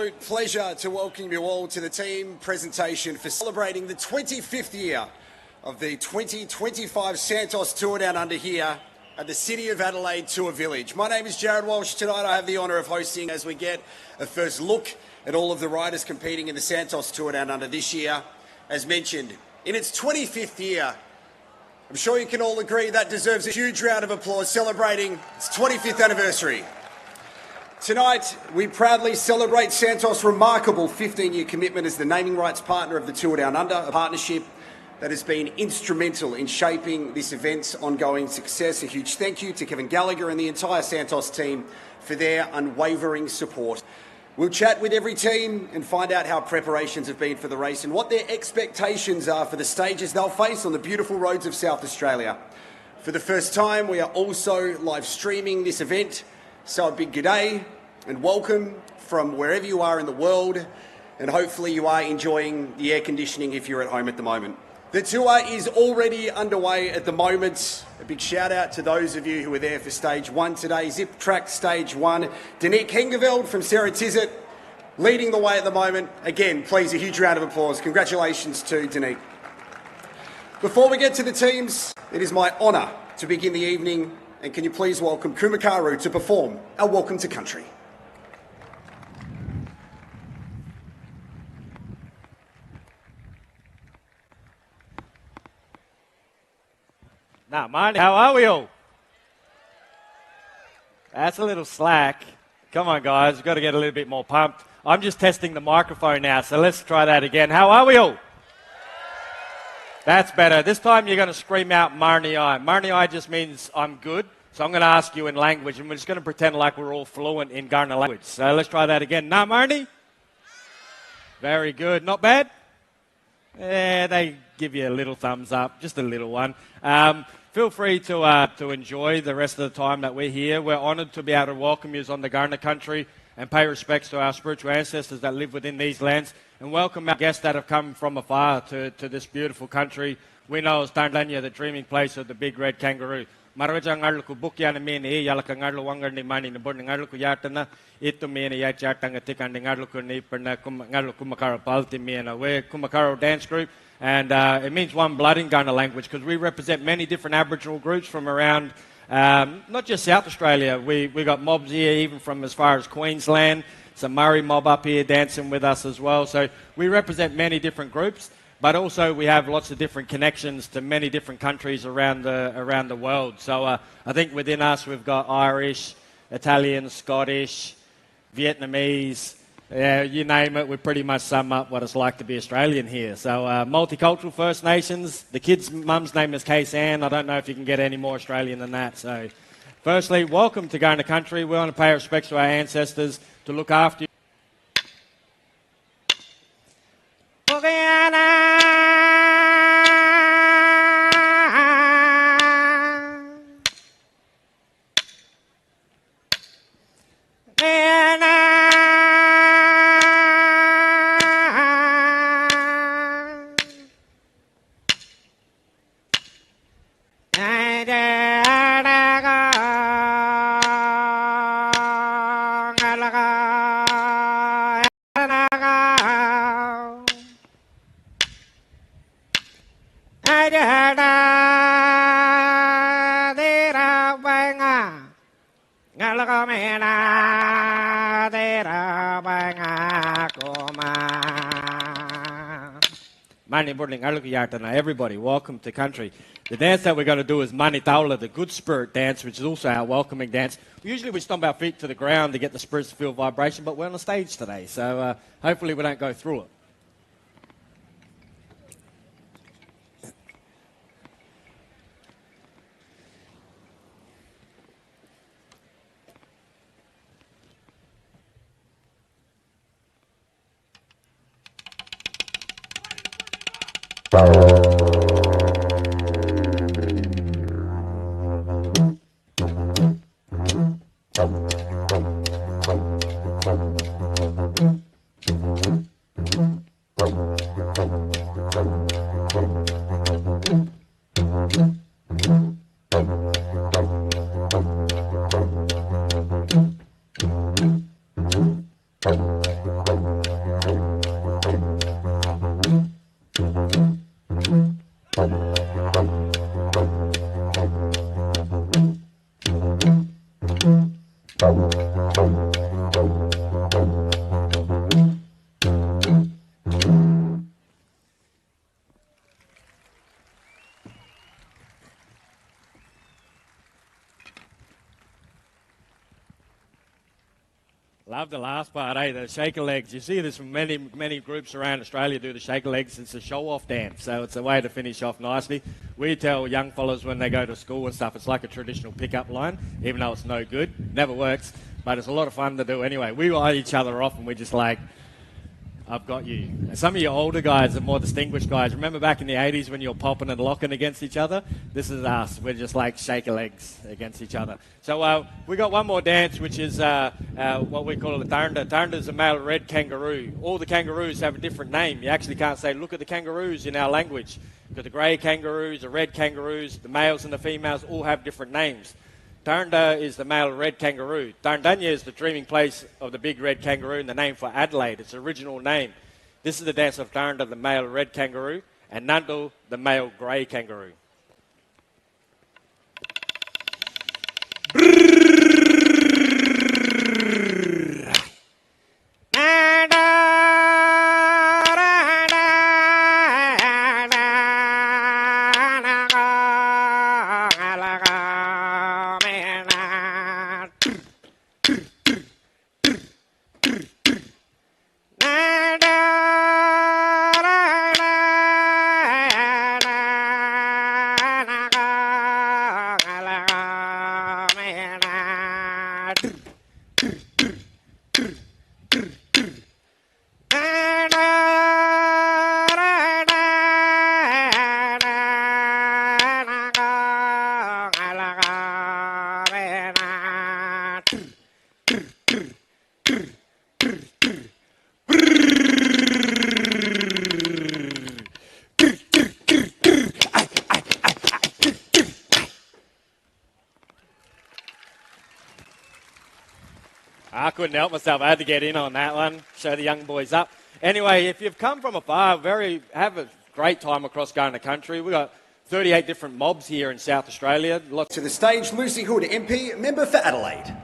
absolute pleasure to welcome you all to the team presentation for celebrating the 25th year of the 2025 Santos Tour Down Under here at the City of Adelaide Tour Village. My name is Jared Walsh. Tonight I have the honour of hosting as we get a first look at all of the riders competing in the Santos Tour Down Under this year. As mentioned, in its 25th year, I'm sure you can all agree that deserves a huge round of applause celebrating its 25th anniversary. Tonight, we proudly celebrate Santos' remarkable 15-year commitment as the naming rights partner of the Tour Down Under, a partnership that has been instrumental in shaping this event's ongoing success. A huge thank you to Kevin Gallagher and the entire Santos team for their unwavering support. We'll chat with every team and find out how preparations have been for the race and what their expectations are for the stages they'll face on the beautiful roads of South Australia. For the first time, we are also live streaming this event. So a big g'day and welcome from wherever you are in the world, and hopefully you are enjoying the air conditioning if you're at home at the moment. The tour is already underway at the moment. A big shout out to those of you who were there for stage one today. Zip Track stage one. Danique Hengeveld from Sarah Tizet leading the way at the moment. Again, please, a huge round of applause. Congratulations to Danique. Before we get to the teams, it is my honour to begin the evening. And can you please welcome Kumakaru to perform our Welcome to Country. Now, Marty, how are we all? That's a little slack. Come on, guys, we've got to get a little bit more pumped. I'm just testing the microphone now, so let's try that again. How are we all? That's better. This time you're going to scream out Marnie I. Marnie I just means I'm good. So I'm going to ask you in language, and we're just going to pretend like we're all fluent in Kaurna language. So let's try that again. Na Marnie? Very good. Not bad? Yeah, they give you a little thumbs up, just a little one. Feel free to enjoy the rest of the time that we're here. We're honoured to be able to welcome you on the Kaurna country and pay respects to our spiritual ancestors that live within these lands, and welcome our guests that have come from afar to this beautiful country. We know as Tarntanyangga, the dreaming place of the big red kangaroo. Marwaja ngarlu ku bukya na mene yala ka ngarlu wangar ni mani na bor ngarlu ku yatana ito mene ya chatanga tikan ngarlu ku ni perna ngarlu kumakaro palti mena. We're Kumakaro dance group, and it means one blood in Kaurna language because we represent many different Aboriginal groups from around not just South Australia. We got mobs here even from as far as Queensland. Some Murray mob up here dancing with us as well. So we represent many different groups. But also we have lots of different connections to many different countries around the world. So I think within us we've got Irish, Italian, Scottish, Vietnamese, you name it, we pretty much sum up what it's like to be Australian here. So multicultural First Nations, the kid's mum's name is Kay-San. I don't know if you can get any more Australian than that. So firstly, welcome to Kaurna country. We want to pay respects to our ancestors, to look after you. Everybody, welcome to country. The dance that we're going to do is Mani Taula, the good spirit dance, which is also our welcoming dance. Usually we stomp our feet to the ground to get the spirits to feel vibration, but we're on the stage today, so hopefully we don't go through it. Love the last part, the shaker legs. You see this from many groups around Australia do the shaker legs. It's a show-off dance, so it's a way to finish off nicely. We tell young fellas when they go to school and stuff, it's like a traditional pickup line, even though it's no good. Never works, but it's a lot of fun to do anyway. We eye each other off and we're just like, I've got you. Some of you older guys are more distinguished guys. Remember back in the 80s when you were popping and locking against each other? This is us. We're just like shaker legs against each other. So we got one more dance, which is what we call the Tarntanyangga. Tarntanyangga is a male red kangaroo. All the kangaroos have a different name. You actually can't say, look at the kangaroos in our language. Because the grey kangaroos, the red kangaroos, the males and the females all have different names. Tarntanyangga is the male red kangaroo. Tarntanyangga is the dreaming place of the big red kangaroo and the name for Adelaide, its original name. This is the dance of Tarntanyangga, the male red kangaroo, and Nandal, the male grey kangaroo. I couldn't help myself. I had to get in on that one, show the young boys up. Anyway, if you've come from afar, have a great time across Ghana country. We've got 38 different mobs here in South Australia. To the stage, Lucy Hood, MP, member for Adelaide.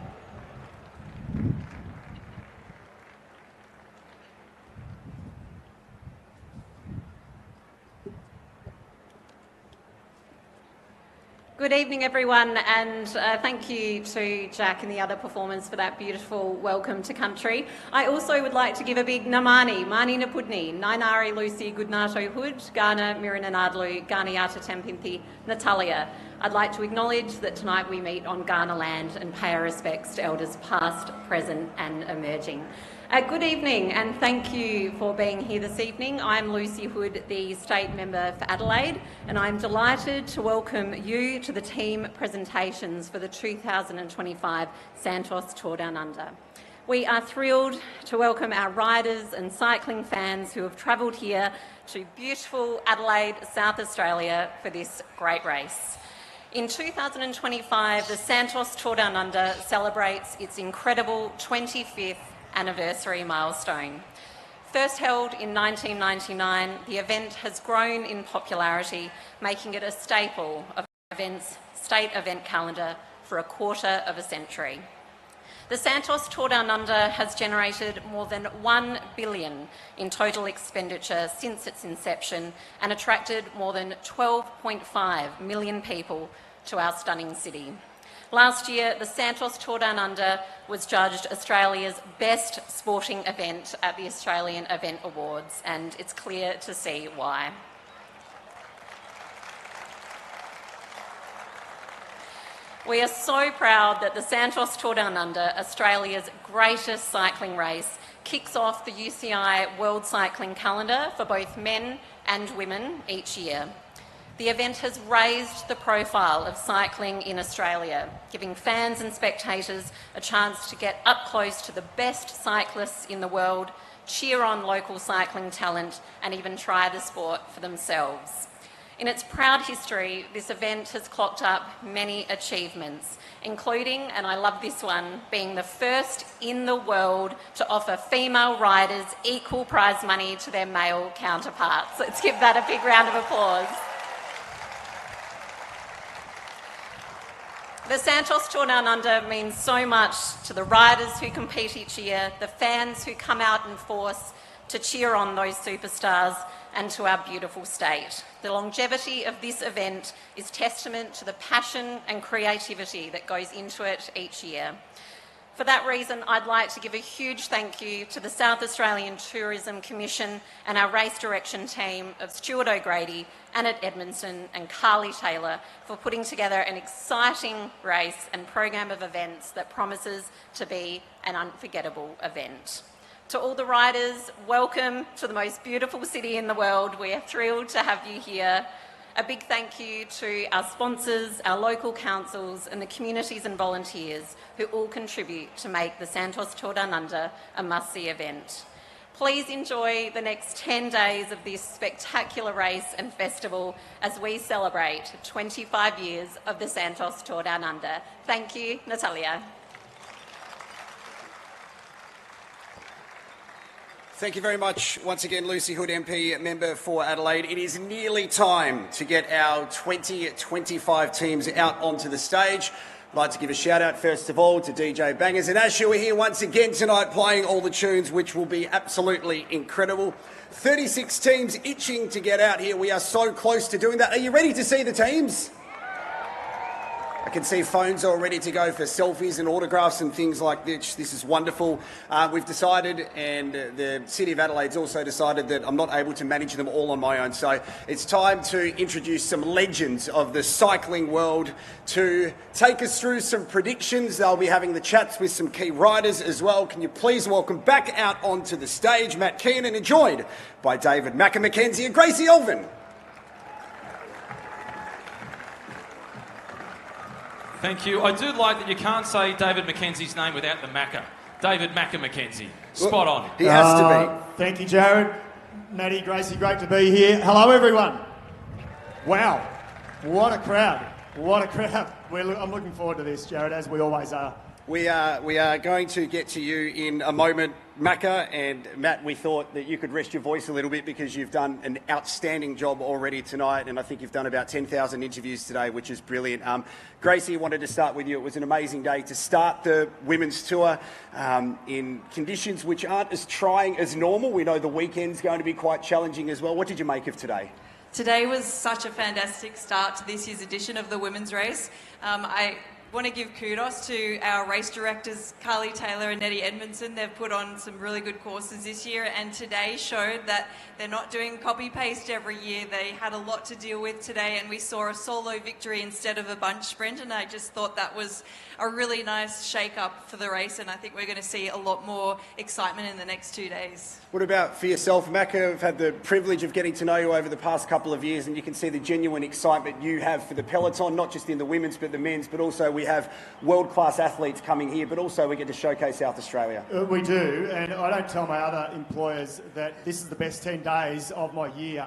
Good evening, everyone, and thank you to Jack and the other performers for that beautiful welcome to country. I also would like to give a big namani, mani napudni, nainari Lucy Goodnato Hood, Ghana Mirananadlu, Ghaniata Tempimpi, Natalia. I'd like to acknowledge that tonight we meet on Ghana land and pay our respects to elders past, present and emerging. Good evening and thank you for being here this evening. I'm Lucy Hood, the State Member for Adelaide, and I'm delighted to welcome you to the team presentations for the 2025 Santos Tour Down Under. We are thrilled to welcome our riders and cycling fans who have travelled here to beautiful Adelaide, South Australia for this great race. In 2025, the Santos Tour Down Under celebrates its incredible 25th anniversary milestone. First held in 1999, the event has grown in popularity, making it a staple of events' state event calendar for a quarter of a century. The Santos Tour Down Under has generated more than $1 billion in total expenditure since its inception and attracted more than 12.5 million people to our stunning city. Last year, the Santos Tour Down Under was judged Australia's best sporting event at the Australian Event Awards, and it's clear to see why. We are so proud that the Santos Tour Down Under, Australia's greatest cycling race, kicks off the UCI World Cycling Calendar for both men and women each year. The event has raised the profile of cycling in Australia, giving fans and spectators a chance to get up close to the best cyclists in the world, cheer on local cycling talent, and even try the sport for themselves. In its proud history, this event has clocked up many achievements, including, and I love this one, being the first in the world to offer female riders equal prize money to their male counterparts. Let's give that a big round of applause. The Santos Tour Down Under means so much to the riders who compete each year, the fans who come out in force to cheer on those superstars, and to our beautiful state. The longevity of this event is testament to the passion and creativity that goes into it each year. For that reason, I'd like to give a huge thank you to the South Australian Tourism Commission and our race direction team of Stuart O'Grady, Annette Edmondson and Carly Taylor for putting together an exciting race and program of events that promises to be an unforgettable event. To all the riders, welcome to the most beautiful city in the world. We are thrilled to have you here. A big thank you to our sponsors, our local councils and the communities and volunteers who all contribute to make the Santos Tour Down Under a must-see event. Please enjoy the next 10 days of this spectacular race and festival as we celebrate 25 years of the Santos Tour Down Under. Thank you, Natalia. Thank you very much once again, Lucy Hood MP, member for Adelaide. It is nearly time to get our 2025 teams out onto the stage. I'd like to give a shout out first of all to DJ Bangers and Asher. We're here once again tonight playing all the tunes, which will be absolutely incredible. 36 teams itching to get out here. We are so close to doing that. Are you ready to see the teams? I can see phones all ready to go for selfies and autographs and things like this. This is wonderful. We've decided, and the City of Adelaide's also decided, that I'm not able to manage them all on my own. So it's time to introduce some legends of the cycling world to take us through some predictions. They'll be having the chats with some key riders as well. Can you please welcome back out onto the stage Matt Keenan, and joined by David Mackenzie and Gracie Elvin. Thank you. I do like that you can't say David Mackenzie's name without the Macca. David Mackenzie. Spot on. He has to be. Thank you, Jared. Maddie, Gracie, great to be here. Hello, everyone. Wow. What a crowd. What a crowd. I'm looking forward to this, Jared, as we always are. We are going to get to you in a moment, Macca, and Matt, we thought that you could rest your voice a little bit because you've done an outstanding job already tonight, and I think you've done about 10,000 interviews today, which is brilliant. Gracie, wanted to start with you. It was an amazing day to start the women's tour in conditions which aren't as trying as normal. We know the weekend's going to be quite challenging as well. What did you make of today? Today was such a fantastic start to this year's edition of the women's race. I want to give kudos to our race directors, Carly Taylor and Nettie Edmondson. They've put on some really good courses this year, and today showed that they're not doing copy-paste every year. They had a lot to deal with today, and we saw a solo victory instead of a bunch sprint, and I just thought that was a really nice shake-up for the race, and I think we're going to see a lot more excitement in the next 2 days. What about for yourself, Macca? I've had the privilege of getting to know you over the past couple of years, and you can see the genuine excitement you have for the peloton, not just in the women's but the men's, but also we have world-class athletes coming here, but also we get to showcase South Australia. We do, and I don't tell my other employers that this is the best 10 days of my year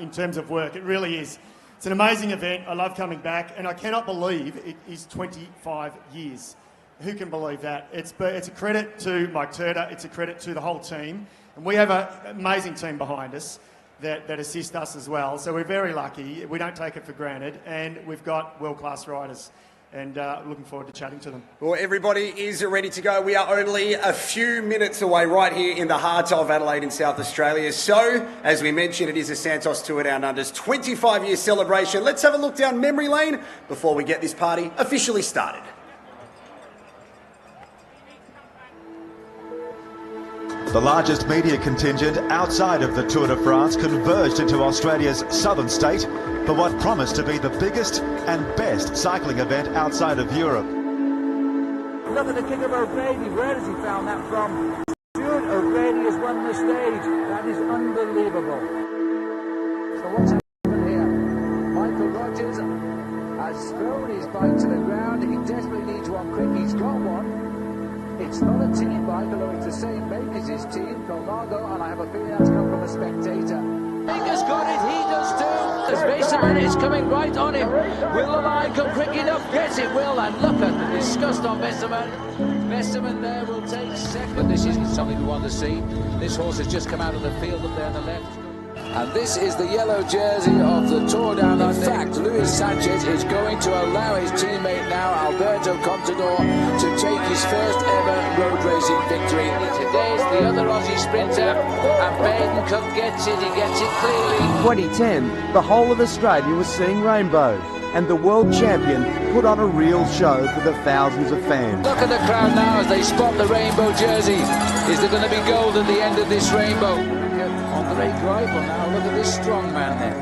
in terms of work. It really is. It's an amazing event. I love coming back, and I cannot believe it is 25 years. Who can believe that? It's a credit to Mike Turner. It's a credit to the whole team. And we have an amazing team behind us that assist us as well. So we're very lucky. We don't take it for granted. And we've got world-class riders. And looking forward to chatting to them. Well, everybody is ready to go. We are only a few minutes away right here in the heart of Adelaide in South Australia. So, as we mentioned, it is a Santos Tour Down Under's 25-year celebration. Let's have a look down memory lane before we get this party officially started. The largest media contingent outside of the Tour de France converged into Australia's southern state for what promised to be the biggest and best cycling event outside of Europe. Look at the kick of O'Grady. Where has he found that from? Stuart O'Grady has won the stage. That is unbelievable. So what's happened here? Michael Rogers has thrown his bike to the ground. He desperately needs one quick. He's got one. It's not a team bike, although it's the same make as his team, Colnago, and I have a feeling that's come from a spectator. Baker's got it, he does too. As Mason is coming right on him. Will the line come quick enough? Yes, it will, and look at the disgust on Vesterman. Vesterman there will take second. But this isn't something we want to see. This horse has just come out of the field up there on the left. And this is the yellow jersey of the Tour Down Under. In fact, Luis Sanchez is going to allow his teammate now, Alberto Contador, to take his first ever road racing victory. Today's the other Aussie sprinter, and Baden gets it, he gets it clearly. 2010, the whole of Australia was seeing rainbow. and the world champion put on a real show for the thousands of fans. Look at the crowd now as they spot the rainbow jersey. Is there going to be gold at the end of this rainbow? Andre Greipel now, look at this strong man there.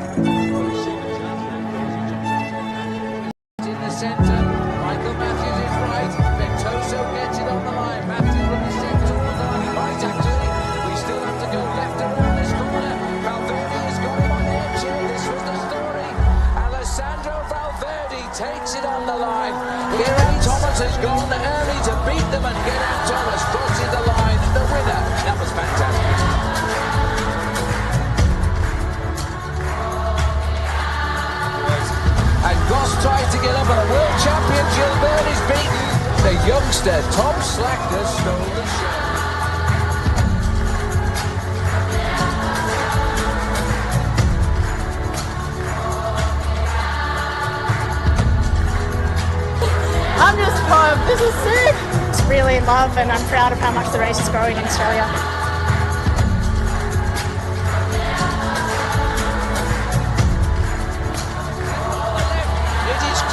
In the centre, Michael Matthews is right. Ventoso gets it on the line. Matthews from the centre on the line. Right, actually. We still have to go left around this corner. Valverde has got him on the edge here. This was the story. Alessandro Valverde takes it on the line. Geraint Thomas has gone early to beat them, and Geraint Thomas crosses the line. The winner. That was fantastic. And Goss tries to get up, and a world champion Gilbert is beaten. The youngster Tom Slackner stole the show. I'm just pumped. This is sick. It's really in love, and I'm proud of how much the race is growing in Australia.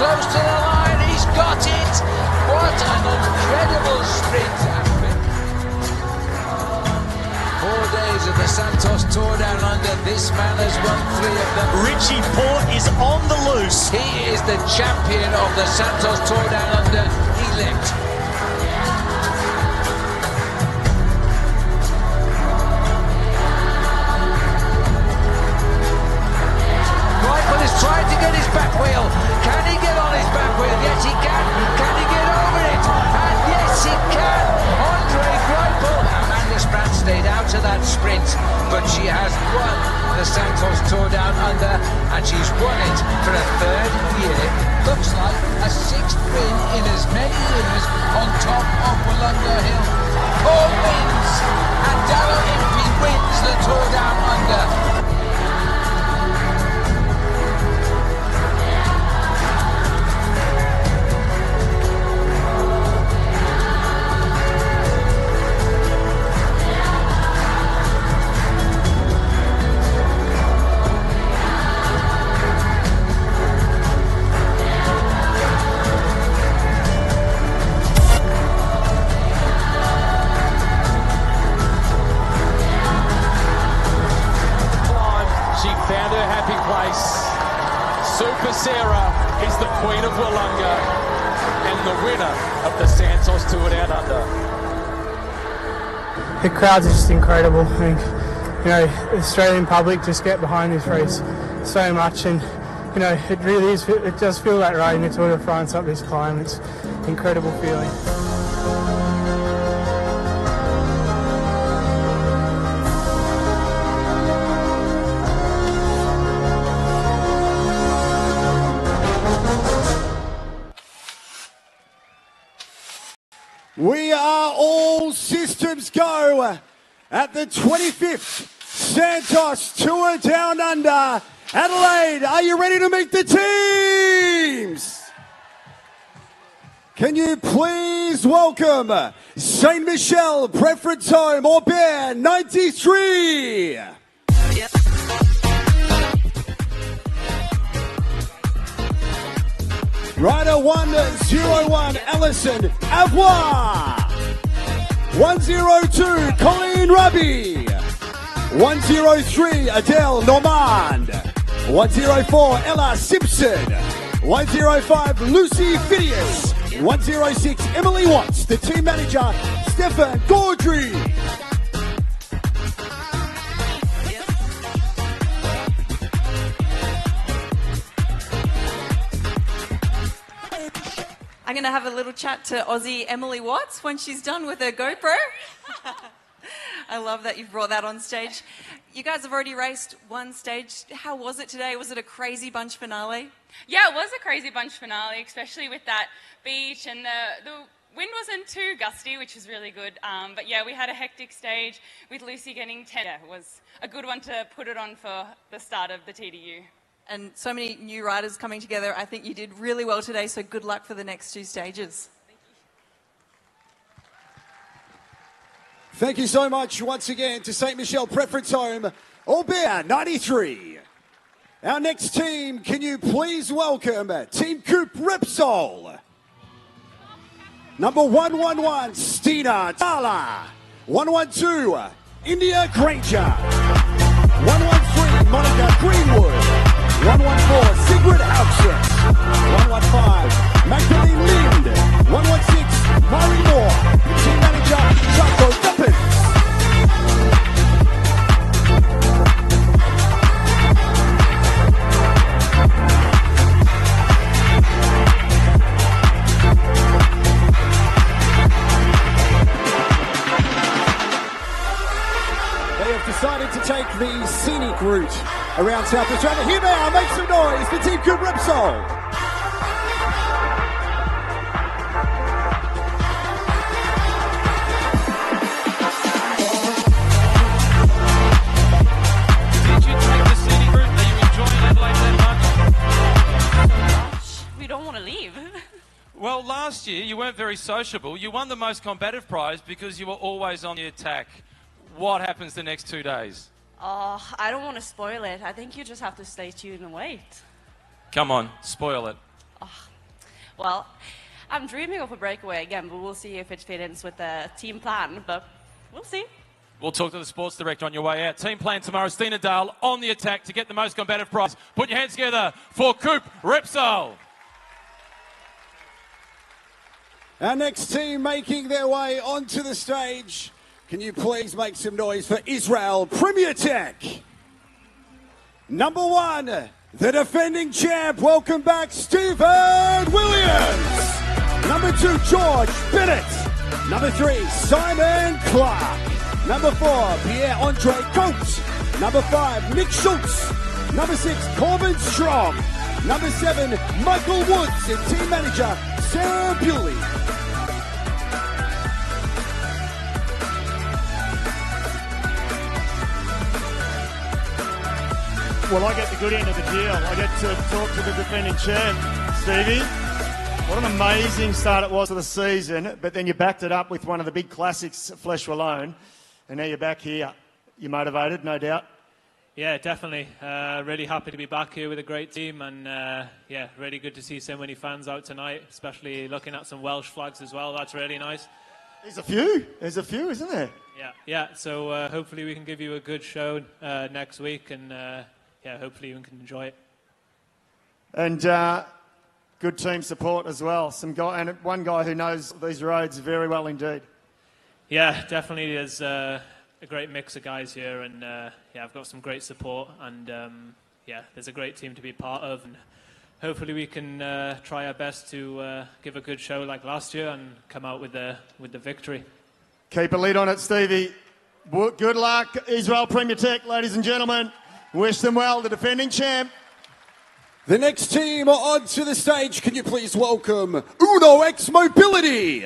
Close to the line, he's got it! What an incredible sprint! 4 days of the Santos Tour Down Under, this man has won 3 of them. Richie Port is on the loose. He is the champion of the Santos Tour Down Under, elect. Greipel is trying to get his back wheel. Can he get on his back wheel? Yes, he can. Can he get over it? And yes, he can. Andre Greipel. Amanda Spratt stayed out of that sprint, but she has won the Santos Tour Down Under, and she's won it for a 3rd year. Looks like a 6th win in as many years on top of Wollonga Hill. 4 wins, and Darrell Impey wins the Tour Down Under. Super Sarah is the Queen of Wollonga and the winner of the Santos Tour Down Under. The crowds are just incredible. I think, the Australian public just get behind this race so much, and it really is. It does feel like riding the Tour de France up this climb. It's an incredible feeling. We are all systems go at the 25th Santos Tour Down Under. Adelaide, are you ready to meet the teams? Can you please welcome Saint Michel Preference Home Aubert 93. Rider 101, Alison Avois. 102, Colleen Ruby. 103, Adele Normand. 104, Ella Simpson. 105, Lucy Phineas. 106, Emily Watts. The team manager, Stefan Gaudry. I'm going to have a little chat to Aussie Emily Watts when she's done with her GoPro. I love that you've brought that on stage. You guys have already raced one stage. How was it today? Was it a crazy bunch finale? Yeah, it was a crazy bunch finale, especially with that beach, and the wind wasn't too gusty, which was really good. But yeah, we had a hectic stage with Lucy getting 10. Yeah, it was a good one to put it on for the start of the TDU. And so many new riders coming together. I think you did really well today, so good luck for the next 2 stages. Thank you so much once again to Saint Michel Preference Home, Aubert 93. Our next team, can you please welcome Team Coupe Repsol. Number 111, Stina Tala. 112, India Granger. 113, Monica Greenwood. 114, Sigrid Hauschitz. 115, Magdalene Lind. 116, Murray Moore. Team manager, Chaco Duppins. Decided to take the scenic route around South Australia. Here they are, make some noise for Team Coupe Repsol. Did you take the scenic route? Are you enjoying Adelaide that much? We don't want to leave. Well, last year you weren't very sociable. You won the most combative prize because you were always on the attack. What happens the next 2 days? Oh, I don't want to spoil it. I think you just have to stay tuned and wait. Come on, spoil it. Well, I'm dreaming of a breakaway again, but we'll see if it fits in with the team plan, but we'll see. We'll talk to the sports director on your way out. Team plan tomorrow, Stina Dahl on the attack to get the most combative prize. Put your hands together for Coupe Repsol. Our next team making their way onto the stage. Can you please make some noise for Israel Premier Tech? Number 1, the defending champ. Welcome back, Stephen Williams. Number 2, George Bennett. Number 3, Simon Clark. Number 4, Pierre-Andre Coates. Number 5, Nick Schultz. Number 6, Corbin Strong. Number 7, Michael Woods. And team manager, Sarah Bewley. Well, I get the good end of the deal. I get to talk to the defending champ, Stevie. What an amazing start it was to the season, but then you backed it up with one of the big classics, Flesh Wallone, and now you're back here. You're motivated, no doubt. Yeah, definitely. Really happy to be back here with a great team, and yeah, really good to see so many fans out tonight, especially looking at some Welsh flags as well. That's really nice. There's a few, isn't there? Yeah. So hopefully we can give you a good show next week, and yeah, hopefully you can enjoy it. And good team support as well. One guy who knows these roads very well indeed. Yeah, definitely. There's a great mix of guys here, and yeah, I've got some great support, and yeah, there's a great team to be part of, and hopefully we can try our best to give a good show like last year and come out with the victory. Keep a lid on it, Stevie. Good luck, Israel Premier Tech, ladies and gentlemen. Wish them well, the defending champ. The next team onto the stage. Can you please welcome Uno X Mobility.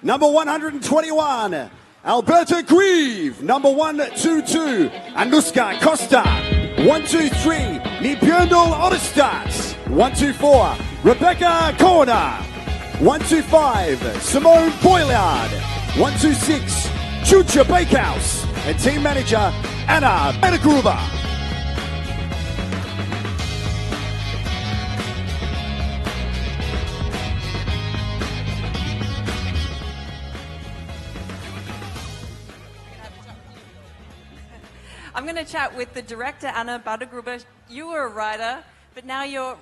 Number 121, Alberta Grieve. Number 122, Anuska Costa. 123, Nibjörndal Ottestad. 124, Rebecca Corner. 125, Simone Boylard. 126, Chucha Bakehouse. And team manager, Anna Benegruber. I'm going to chat with the director, Anna Badegruber. You were a rider, but now you're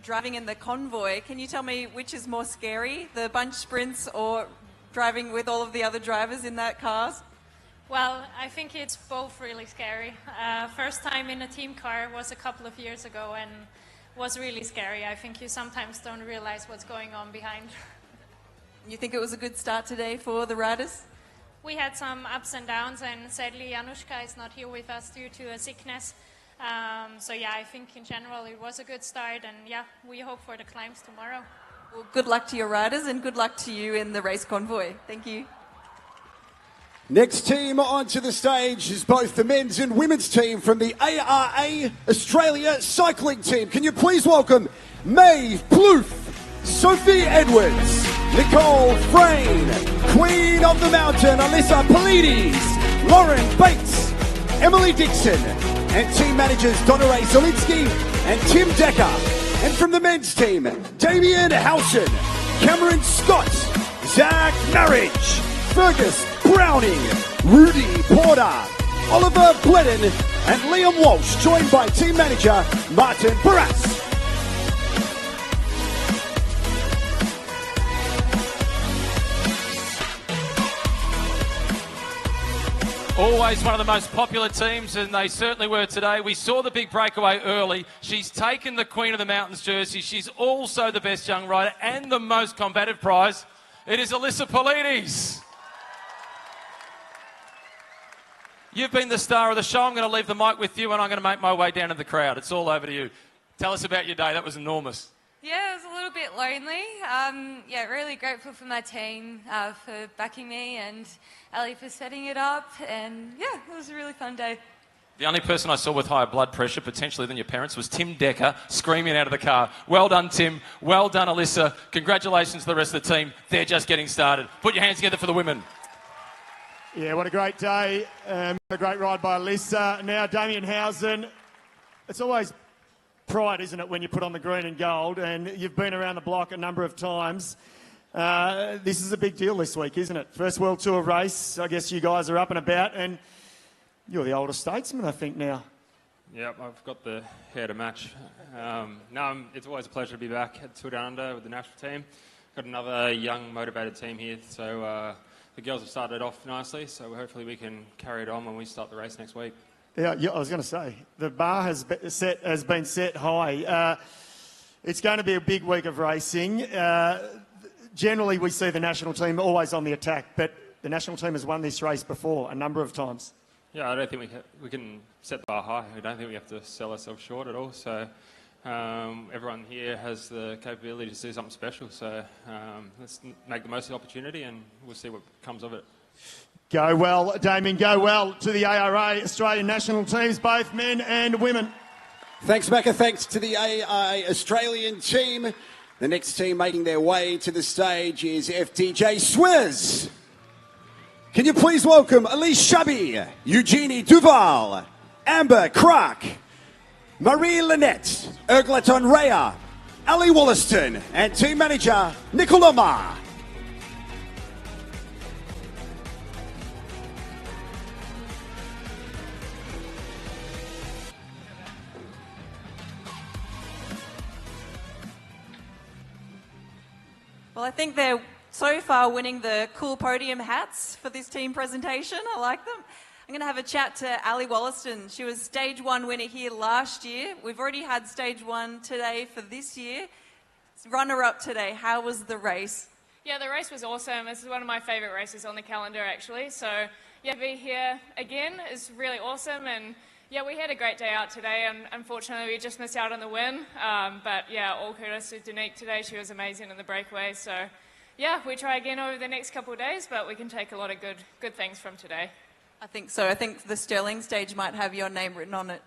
driving in the convoy. Can you tell me which is more scary, the bunch sprints or driving with all of the other drivers in that cars? Well, I think it's both really scary. First time in a team car was a couple of years ago and was really scary. I think you sometimes don't realize what's going on behind. You think it was a good start today for the riders? We had some ups and downs, and sadly Anushka is not here with us due to a sickness. So yeah, I think in general it was a good start, and yeah, we hope for the climbs tomorrow. Well, good luck to your riders and good luck to you in the race convoy. Thank you. Next team onto the stage is both the men's and women's team from the ARA Australia cycling team. Can you please welcome Maeve Plouffe, Sophie Edwards, Nicole Frayne, Queen of the Mountain, Alyssa Polides, Lauren Bates, Emily Dixon, and team managers Donore Zielinski and Tim Decker. And from the men's team, Damien Howson, Cameron Scott, Zach Marriage, Fergus Browning, Rudy Porter, Oliver Bledden and Liam Walsh, joined by team manager Martin Barras. Always one of the most popular teams, and they certainly were today. We saw the big breakaway early. She's taken the Queen of the Mountains jersey. She's also the best young rider and the most combative prize. It is Alyssa Polides. You've been the star of the show. I'm going to leave the mic with you and I'm going to make my way down to the crowd. It's all over to you. Tell us about your day. That was enormous. Yeah, it was a little bit lonely. Yeah, really grateful for my team for backing me and Ali for setting it up. And yeah, it was a really fun day. The only person I saw with higher blood pressure, potentially than your parents, was Tim Decker screaming out of the car. Well done, Tim. Well done, Alyssa. Congratulations to the rest of the team. They're just getting started. Put your hands together for the women. Yeah, what a great day. A great ride by Alyssa. Now, Damien Howson. It's always pride, isn't it, when you put on the green and gold, and you've been around the block a number of times. This is a big deal this week, isn't it? First World Tour race. I guess you guys are up and about, and you're the older statesman, I think, now. Yep, I've got the hair to match. It's always a pleasure to be back at Tour Down Under with the national team. Got another young, motivated team here, so the girls have started off nicely, so hopefully we can carry it on when we start the race next week. Yeah, I was going to say, the bar has been set high. It's going to be a big week of racing. Generally, we see the national team always on the attack, but the national team has won this race before a number of times. Yeah, I don't think we can set the bar high. I don't think we have to sell ourselves short at all. So everyone here has the capability to do something special. So let's make the most of the opportunity and we'll see what comes of it. Go well, Damien, go well to the ARA Australian national teams, both men and women. Thanks, Becca. Thanks to the ARA Australian team. The next team making their way to the stage is FDJ Swizz. Can you please welcome Elise Shabby, Eugenie Duval, Amber Crack, Marie Lynette, Erglaton Rhea, Ali Wollaston, and team manager Nicola Ma. Well, I think they're so far winning the cool podium hats for this team presentation. I like them. I'm going to have a chat to Ali Wollaston. She was stage 1 winner here last year. We've already had stage 1 today for this year. Runner-up today. How was the race? Yeah, the race was awesome. This is one of my favourite races on the calendar, actually. So, yeah, to be here again is really awesome. And, yeah, we had a great day out today. And unfortunately, we just missed out on the win. But, yeah, all kudos to Danique today. She was amazing in the breakaway. So, yeah, we try again over the next couple of days, but we can take a lot of good things from today. I think so. I think the Stirling stage might have your name written on it.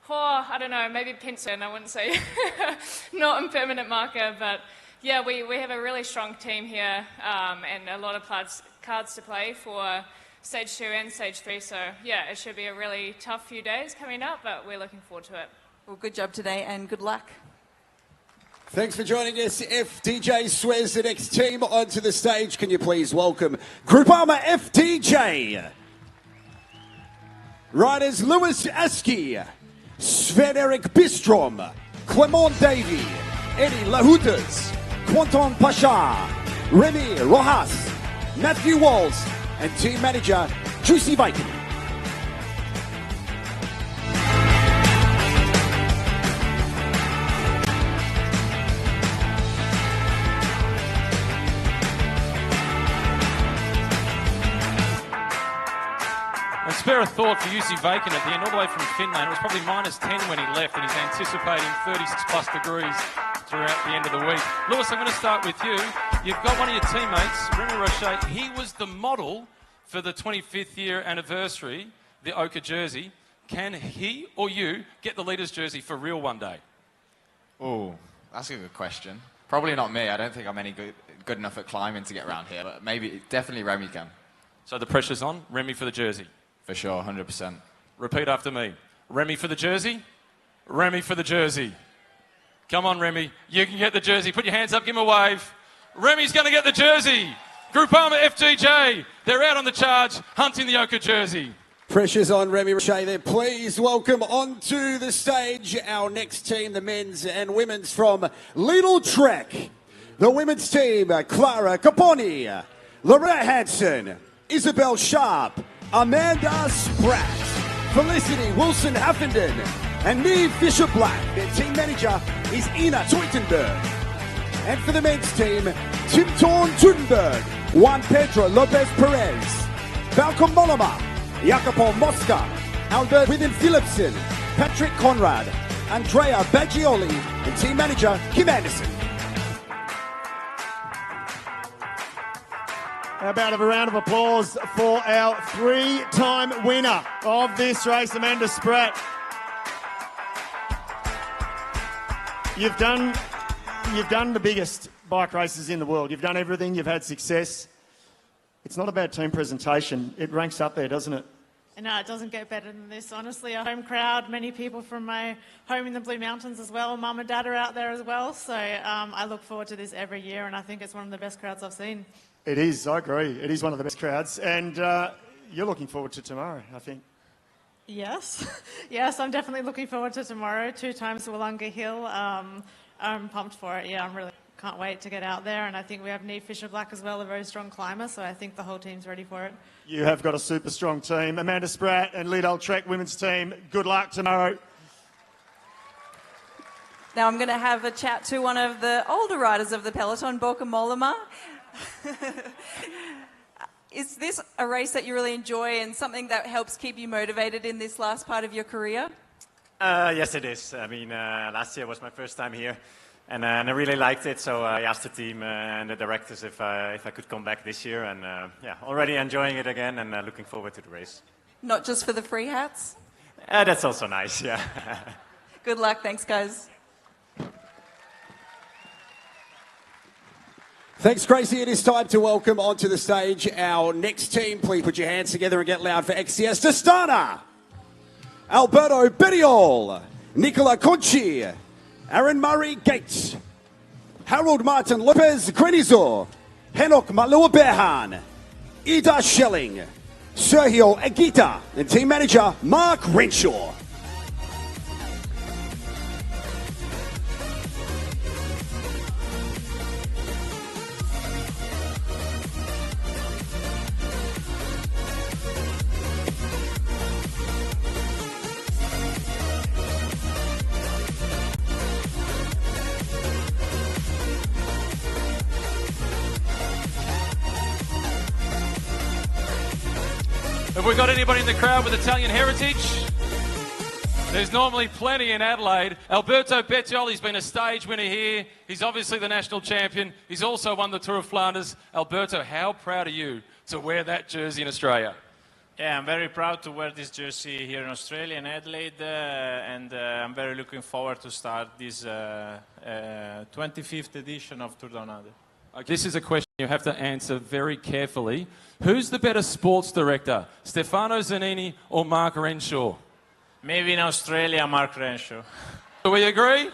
Oh, I don't know, maybe pencil, and I wouldn't say not a permanent marker, but yeah, we have a really strong team here and a lot of cards to play for stage 2 and stage 3, so yeah, it should be a really tough few days coming up, but we're looking forward to it. Well, good job today and good luck. Thanks for joining us, FDJ Swizz. The next team onto the stage. Can you please welcome Groupama FDJ. Riders Lewis Askey, Sven-Erik Bistrom, Clement Davy, Eddie Lahutas, Quentin Pasha, Remy Rojas, Matthew Walls, and team manager Juicy Viking. Spare a thought for UC Bacon at the end, all the way from Finland. It was probably -10 when he left, and he's anticipating 36+ degrees throughout the end of the week. Lewis, I'm going to start with you. You've got one of your teammates, Remy Roche. He was the model for the 25th year anniversary, the Ochre jersey. Can he or you get the leader's jersey for real one day? Oh, that's a good question. Probably not me. I don't think I'm any good enough at climbing to get around here, but definitely Remy can. So the pressure's on. Remy for the jersey. For sure, 100%. Repeat after me. Remy for the jersey. Remy for the jersey. Come on, Remy. You can get the jersey. Put your hands up. Give him a wave. Remy's going to get the jersey. Groupama FTJ. They're out on the charge, hunting the ochre jersey. Pressure's on Remy Roche there. Please welcome onto the stage our next team, the men's and women's from Lidl Trek. The women's team, Clara Caponi, Loretta Hanson, Isabel Sharp, Amanda Spratt, Felicity Wilson-Haffenden, and Neve Fisher-Black. Their team manager is Ina Teutenberg. And for the men's team, Tim Torn Tudenberg, Juan Pedro Lopez Perez, Malcolm Mollema, Jacopo Mosca, Albert Within Philipson, Patrick Conrad, Andrea Baggioli, and team manager Kim Anderson. How about a round of applause for our three-time winner of this race, Amanda Spratt. You've done the biggest bike races in the world. You've done everything. You've had success. It's not a bad team presentation. It ranks up there, doesn't it? No, it doesn't get better than this, honestly. A home crowd, many people from my home in the Blue Mountains as well. Mum and Dad are out there as well. So I look forward to this every year, and I think it's one of the best crowds I've seen. It is, I agree. It is one of the best crowds. And you're looking forward to tomorrow, I think. Yes. Yes, I'm definitely looking forward to tomorrow. 2 times Wollonga Hill. I'm pumped for it. Yeah, I'm really can't wait to get out there. And I think we have Neve Fisher-Black as well, a very strong climber. So I think the whole team's ready for it. You have got a super strong team. Amanda Spratt and Lidl Trek women's team, good luck tomorrow. Now I'm going to have a chat to one of the older riders of the peloton, Boka Mollema. Is this a race that you really enjoy and something that helps keep you motivated in this last part of your career? Yes, it is. I mean, last year was my first time here, and I really liked it. So I asked the team and the directors if I could come back this year, and yeah, already enjoying it again and looking forward to the race. Not just for the free hats? That's also nice, yeah. Good luck. Thanks, guys. Thanks, Gracie. It is time to welcome onto the stage our next team. Please put your hands together and get loud for XCS Astana. Alberto Bettiol, Nicola Conchi, Aaron Murray Gates, Harold Martin Lopez Grenizo, Henok Malua Berhan, Ida Schelling, Sergio Aguita, and team manager Mark Renshaw. Have we got anybody in the crowd with Italian heritage? There's normally plenty in Adelaide. Alberto Bettioli's been a stage winner here. He's obviously the national champion. He's also won the Tour of Flanders. Alberto, how proud are you to wear that jersey in Australia? Yeah, I'm very proud to wear this jersey here in Australia, in Adelaide, and I'm very looking forward to start this 25th edition of Tour Down Under. This is a question you have to answer very carefully. Who's the better sports director, Stefano Zanini or Mark Renshaw? Maybe in Australia, Mark Renshaw. Do we agree?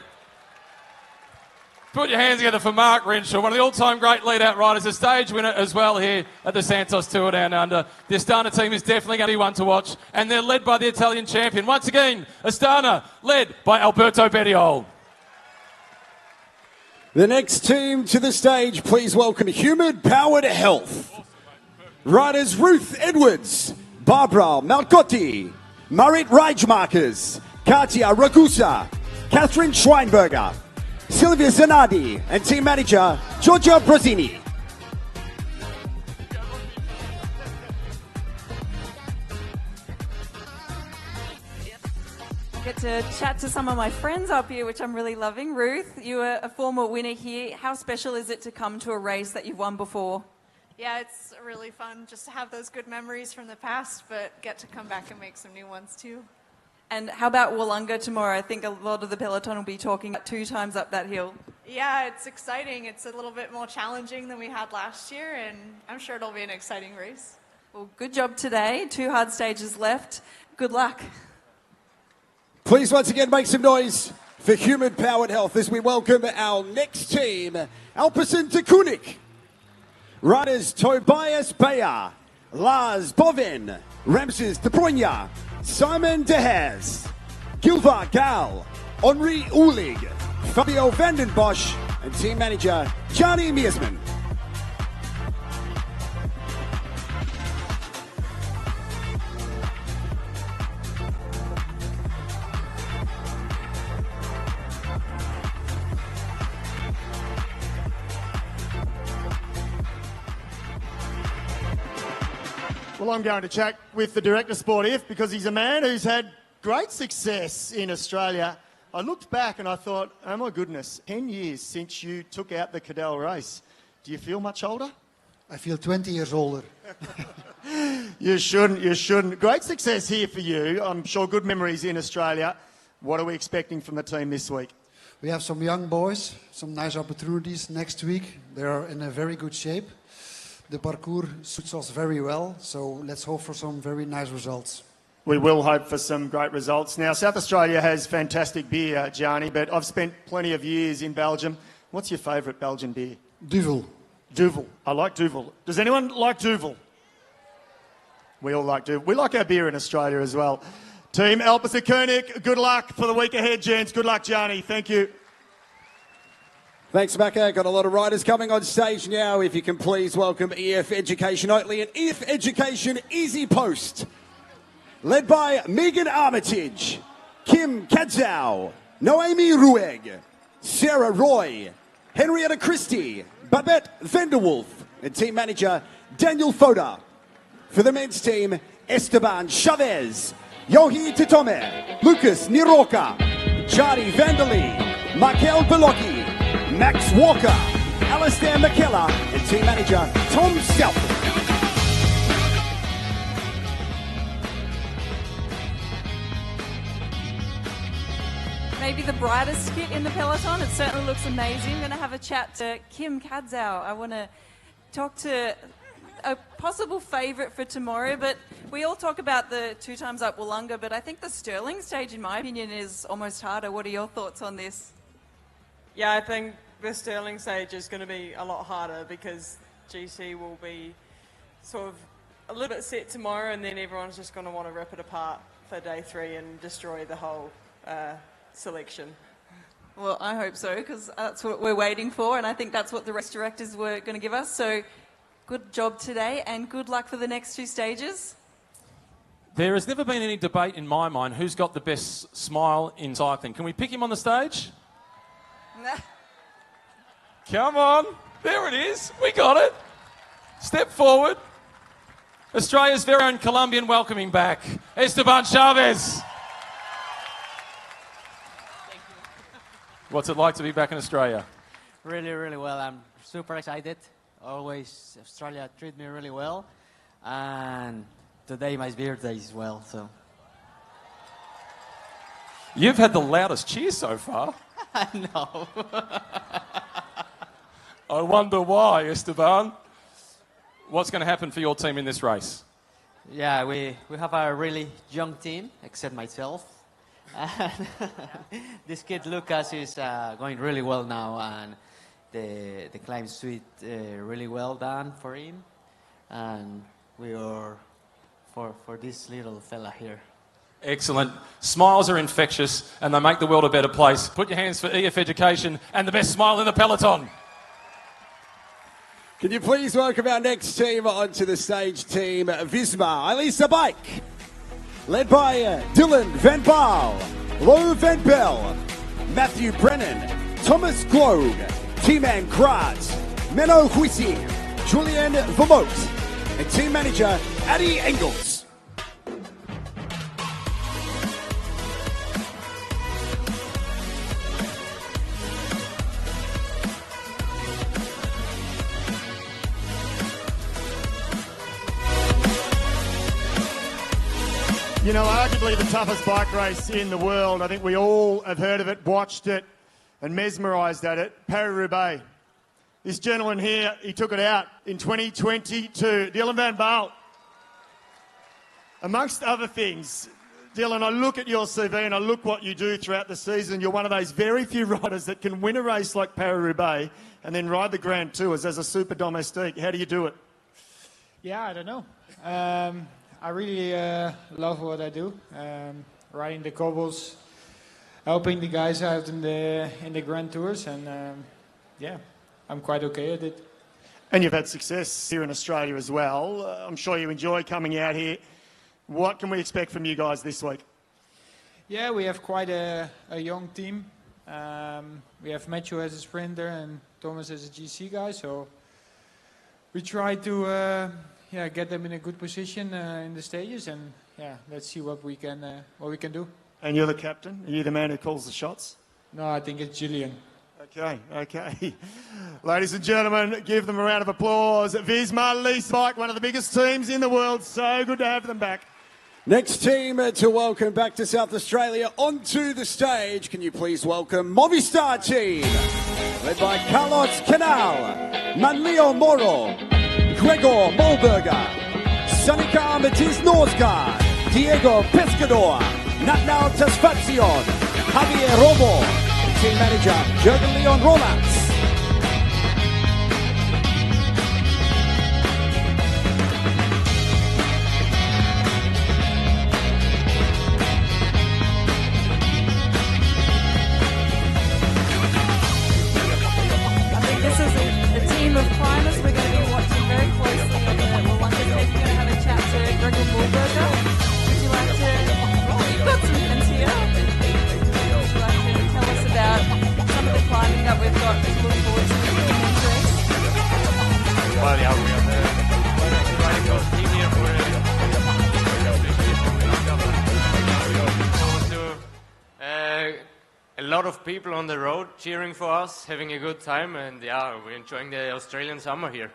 Put your hands together for Mark Renshaw, one of the all-time great lead-out riders, a stage winner as well here at the Santos Tour Down Under. The Astana team is definitely going to be one to watch, and they're led by the Italian champion. Once again, Astana, led by Alberto Bettiol. The next team to the stage, please welcome Humid Powered Health. Riders Ruth Edwards, Barbara Malcotti, Marit Rijmakers, Katia Ragusa, Catherine Schweinberger, Silvia Zanardi, and team manager Giorgia Brosini. Get to chat to some of my friends up here, which I'm really loving. Ruth, you were a former winner here. How special is it to come to a race that you've won before? Yeah, it's really fun just to have those good memories from the past, but get to come back and make some new ones too. And how about Wollonga tomorrow? I think a lot of the peloton will be talking 2 times up that hill. Yeah, it's exciting. It's a little bit more challenging than we had last year, and I'm sure it'll be an exciting race. Well, good job today. 2 hard stages left. Good luck. Please once again make some noise for Human Powered Health as we welcome our next team, Alpecin de Koenig. Riders Tobias Bayer, Lars Boven, Ramses de Bruyne, Simon de Haas, Gilvar Gal, Henri Ulig, Fabio Vandenbosch, and team manager Johnny Meersman. Well, I'm going to chat with the Director of Sport IF because he's a man who's had great success in Australia. I looked back and I thought, oh my goodness, 10 years since you took out the Cadell race. Do you feel much older? I feel 20 years older. You shouldn't. Great success here for you. I'm sure good memories in Australia. What are we expecting from the team this week? We have some young boys, some nice opportunities next week. They are in a very good shape. The parcours suits us very well, so let's hope for some very nice results. We will hope for some great results. Now, South Australia has fantastic beer, Gianni, but I've spent plenty of years in Belgium. What's your favourite Belgian beer? Duvel. Duvel. I like Duvel. Does anyone like Duvel? We all like Duvel. We like our beer in Australia as well. Team Alpecin de Koenig, good luck for the week ahead, gents. Good luck, Gianni. Thank you. Thanks, Macca. Got a lot of riders coming on stage now. If you can please welcome EF Education Oatley and EF Education Easy Post. Led by Megan Armitage, Kim Kadzow, Noemi Rueg, Sarah Roy, Henrietta Christie, Babette Vanderwolf, and team manager Daniel Foda. For the men's team, Esteban Chavez, Yohi Titome, Lucas Niroka, Charlie Vanderlee, Michael Belocchi, Max Walker, Alistair McKellar, and team manager Tom South. Maybe the brightest skit in the peloton. It certainly looks amazing. I'm going to have a chat to Kim Kadzow. I want to talk to a possible favourite for tomorrow, but we all talk about the 2 times up Wollonga, but I think the Stirling stage, in my opinion, is almost harder. What are your thoughts on this? Yeah, I think the Stirling stage is going to be a lot harder because GC will be sort of a little bit set tomorrow, and then everyone's just going to want to rip it apart for day 3 and destroy the whole selection. Well, I hope so, because that's what we're waiting for, and I think that's what the race directors were going to give us. So good job today, and good luck for the next 2 stages. There has never been any debate in my mind who's got the best smile in cycling. Can we pick him on the stage? Come on. There it is. We got it. Step forward. Australia's very own Colombian welcoming back, Esteban Chavez. What's it like to be back in Australia? Really, really well. I'm super excited. Always Australia treat me really well. And today my birthday as well, so. You've had the loudest cheer so far. I know. I wonder why, Esteban. What's going to happen for your team in this race? Yeah, we have a really young team, except myself. This kid Lucas is going really well now, and the climb suite really well done for him, and we are for this little fella here. Excellent. Smiles are infectious, and they make the world a better place. Put your hands for EF Education and the best smile in the peloton. Can you please welcome our next team onto the stage, team Visma, Elisa Bike. Led by Dylan Van Baal, Lo Van Bell, Matthew Brennan, Thomas Gloag, T-Man Kratz, Menno Huisi, Julian Vermote, and team manager Addy Engels. You know, arguably the toughest bike race in the world. I think we all have heard of it, watched it, and mesmerised at it. Paris-Roubaix. This gentleman here, he took it out in 2022. Dylan Van Baal. Amongst other things, Dylan, I look at your CV and I look what you do throughout the season. You're one of those very few riders that can win a race like Paris-Roubaix and then ride the Grand Tours as a super domestique. How do you do it? Yeah, I don't know. I really love what I do. Riding the cobbles, helping the guys out in the Grand Tours, and yeah, I'm quite okay at it. And you've had success here in Australia as well. I'm sure you enjoy coming out here. What can we expect from you guys this week? Yeah, we have quite a young team. We have Matthew as a sprinter and Thomas as a GC guy, so we try to get them in a good position in the stages, and yeah, let's see what we can do. And you're the captain? Are you the man who calls the shots? No, I think it's Gillian. Okay. Ladies and gentlemen, give them a round of applause. Visma Lease Bike, one of the biggest teams in the world. So good to have them back. Next team to welcome back to South Australia onto the stage. Can you please welcome Movistar team, led by Carlos Canal, Manlio Moro, Gregor Molberger, Sanika Matiz Norsgaard, Diego Pescador, Natnau Tasfazion, Javier Romo, team manager Jürgen Leon Rolatz. This is a team of climbers we're going to be watching very closely on the London stage. We're going to have a chat to Gregor Molberger. Would you like to... Oh, you've got some friends here. Would you like to tell us about some of the climbing that we've got to look forward to in the men's race? Well, yeah, we have the riding coach team here for a lot of people on the road cheering for us, having a good time, and yeah, we're enjoying the Australian summer here.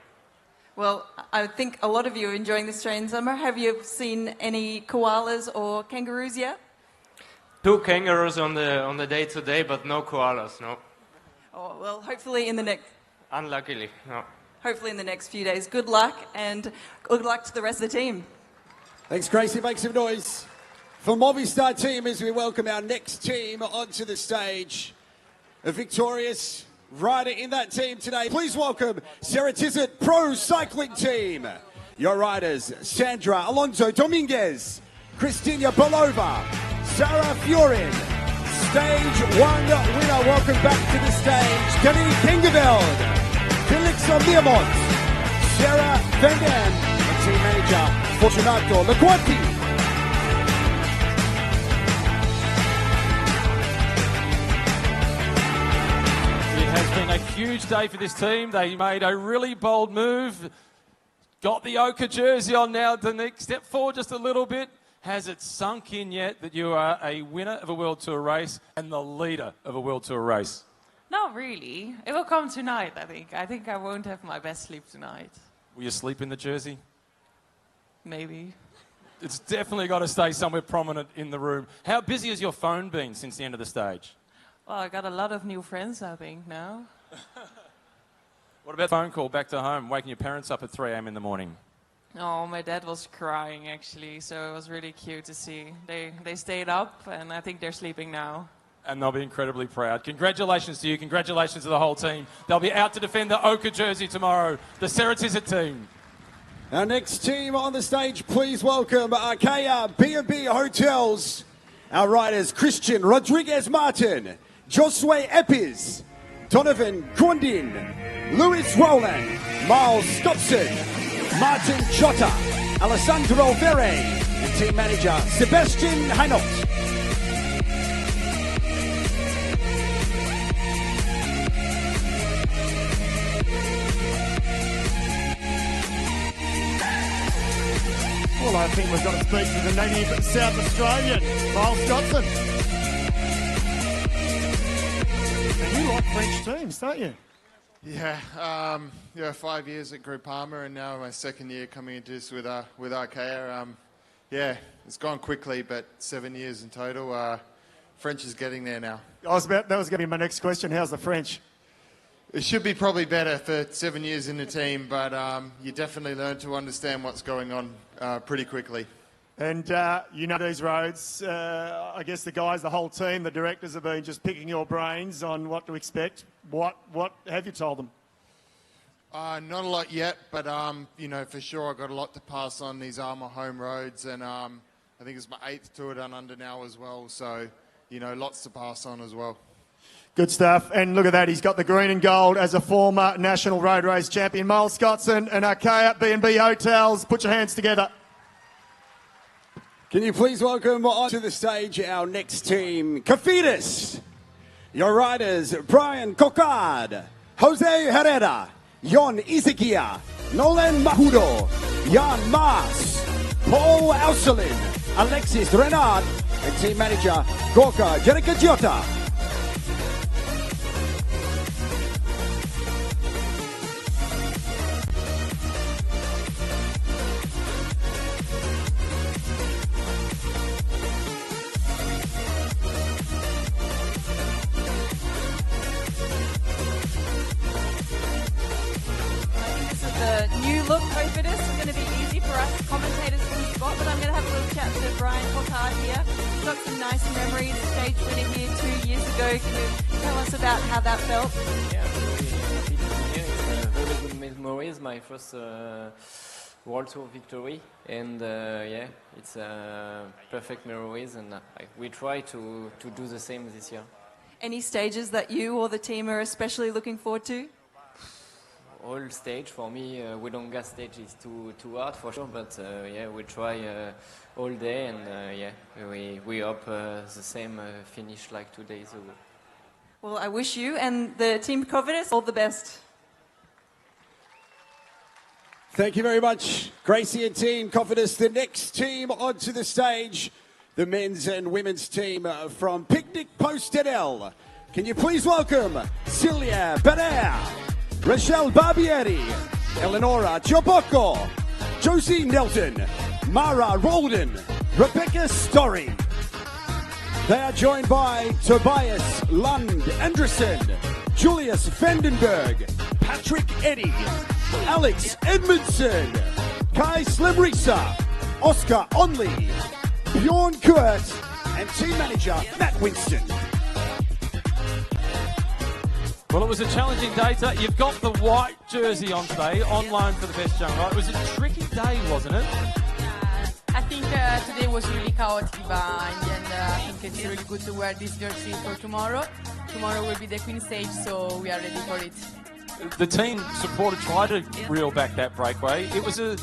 Well, I think a lot of you are enjoying the Australian summer. Have you seen any koalas or kangaroos yet? 2 kangaroos on the day today, but no koalas, no. Oh, well, hopefully in the next... Unluckily, no. Hopefully in the next few days. Good luck, and good luck to the rest of the team. Thanks, Gracie. Make some noise for Movistar team as we welcome our next team onto the stage. A victorious rider in that team today. Please welcome Sarah Tizet Pro Cycling Team. Your riders, Sandra Alonso Dominguez, Kristina Belova, Sarah Fiorin. Stage 1 winner, welcome back to the stage, Kenny Kingeveld, Felix Learmont, Sarah Van Dam, and team manager, Fortunato Laguarti. It has been a huge day for this team. They made a really bold move. Got the ochre jersey on now. The next step forward just a little bit. Has it sunk in yet that you are a winner of a World Tour race and the leader of a World Tour race? Not really. It will come tonight, I think. I think I won't have my best sleep tonight. Will you sleep in the jersey? Maybe. It's definitely got to stay somewhere prominent in the room. How busy has your phone been since the end of the stage? Well, I got a lot of new friends, I think, now. What about a phone call back to home, waking your parents up at 3 a.m. in the morning? Oh, my dad was crying, actually, so it was really cute to see. They stayed up, and I think they're sleeping now. And they'll be incredibly proud. Congratulations to you. Congratulations to the whole team. They'll be out to defend the ochre jersey tomorrow, the Sarah Tizet team. Our next team on the stage, please welcome Arcaia B&B Hotels. Our riders, Christian Rodriguez-Martin, Josue Epis, Donovan Grondin, Lewis Rowland, Miles Scottson, Martin Chotta, Alessandro Vere, and team manager, Sebastian Heinot. Well, I think we've got to speak to the native South Australian, Miles Scottson. And you like French teams, don't you? Yeah, 5 years at Groupama, and now my second year coming into this with Arcaia. It's gone quickly, but 7 years in total. French is getting there now. That was going to be my next question. How's the French? It should be probably better for 7 years in the team, but you definitely learn to understand what's going on pretty quickly. And you know these roads. I guess the guys, the whole team, the directors have been just picking your brains on what to expect. What have you told them? Not a lot yet, but you know, for sure I've got a lot to pass on. These are my home roads, and I think it's my 8th Tour Down Under now as well. So, you know, lots to pass on as well. Good stuff. And look at that, he's got the green and gold as a former national road race champion. Miles Scottson and Archaea B&B Hotels. Put your hands together. Can you please welcome onto the stage our next team, Cofidis. Your riders, Brian Cocard, Jose Herrera, Jon Izakia, Nolan Mahudo, Jan Maas, Paul Auselin, Alexis Renard, and team manager, Gorka Jericajota. Look, Cofidis is going to be easy for us commentators from the spot, but I'm going to have a little chat to Brian Cocard here. He's got some nice memories, stage winner here 2 years ago. Can you tell us about how that felt? Yeah, I'm really happy to be here. It's very good memories, my first World Tour victory, and yeah, it's perfect memories, and we try to do the same this year. Any stages that you or the team are especially looking forward to? All stage for me, Willunga stage is too hard for sure, but yeah, we try all day, and yeah, we hope the same finish like 2 days ago. Well, I wish you and the team Cofidis all the best. Thank you very much, Gracie and team Cofidis. The next team onto the stage, the men's and women's team from Picnic Post NL. Can you please welcome Celia Pereira, Rochelle Barbieri, Eleonora Chobocco, Josie Nelton, Mara Rolden, Rebecca Story. They are joined by Tobias Lund Anderson, Julius Vandenberg, Patrick Eddy, Alex Edmondson, Kai Slemrisa, Oscar Onley, Bjorn Kurt, and team manager Matt Winston. Well, it was a challenging day today. You've got the white jersey on today, on loan for the best young rider. It was a tricky day, wasn't it? I think today was really chaotic, but in the end, I think it's really good to wear this jersey for tomorrow. Tomorrow will be the Queen Stage, so we are ready for it. The team supporter tried to reel back that breakaway. It was a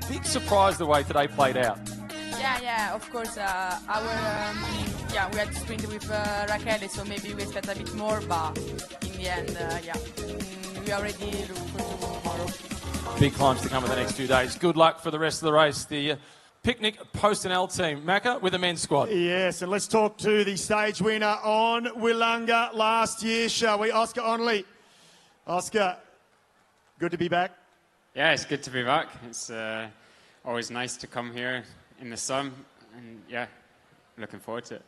big surprise the way today played out. Yeah, of course. We had to sprint with Raquel, so maybe we expect a bit more, but in the end, we already look for tomorrow. Big climbs to come in the next 2 days. Good luck for the rest of the race. The Picnic Post NL team, Macca, with the men's squad. Yes, and let's talk to the stage winner on Willunga last year, shall we? Oscar Onley. Oscar, good to be back. Yeah, it's good to be back. It's always nice to come here in the sun, and yeah, looking forward to it.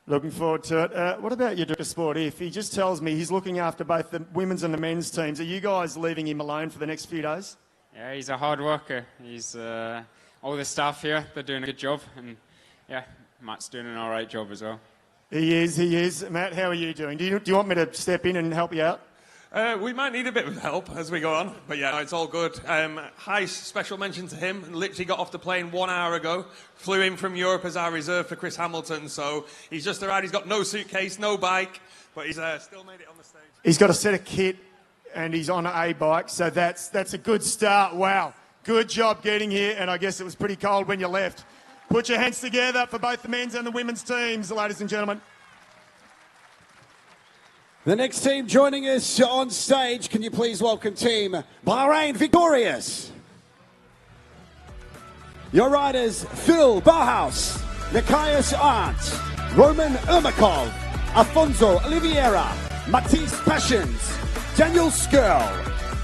Looking forward to it. What about your director of sport? If he just tells me he's looking after both the women's and the men's teams, are you guys leaving him alone for the next few days? Yeah, he's a hard worker. He's all the staff here, they're doing a good job, and yeah, Matt's doing an all right job as well. He is. Matt, how are you doing? Do you want me to step in and help you out? We might need a bit of help as we go on, but yeah, it's all good. High special mention to him. Literally got off the plane 1 hour ago. Flew in from Europe as our reserve for Chris Hamilton, so he's just arrived. He's got no suitcase, no bike, but he's still made it on the stage. He's got a set of kit and he's on a bike, so that's a good start. Wow, good job getting here, and I guess it was pretty cold when you left. Put your hands together for both the men's and the women's teams, ladies and gentlemen. The next team joining us on stage, can you please welcome team Bahrain Victorious. Your riders, Phil Barhaus, Nikias Arndt, Roman Ermakov, Afonso Oliveira, Matisse Passions, Daniel Skirl,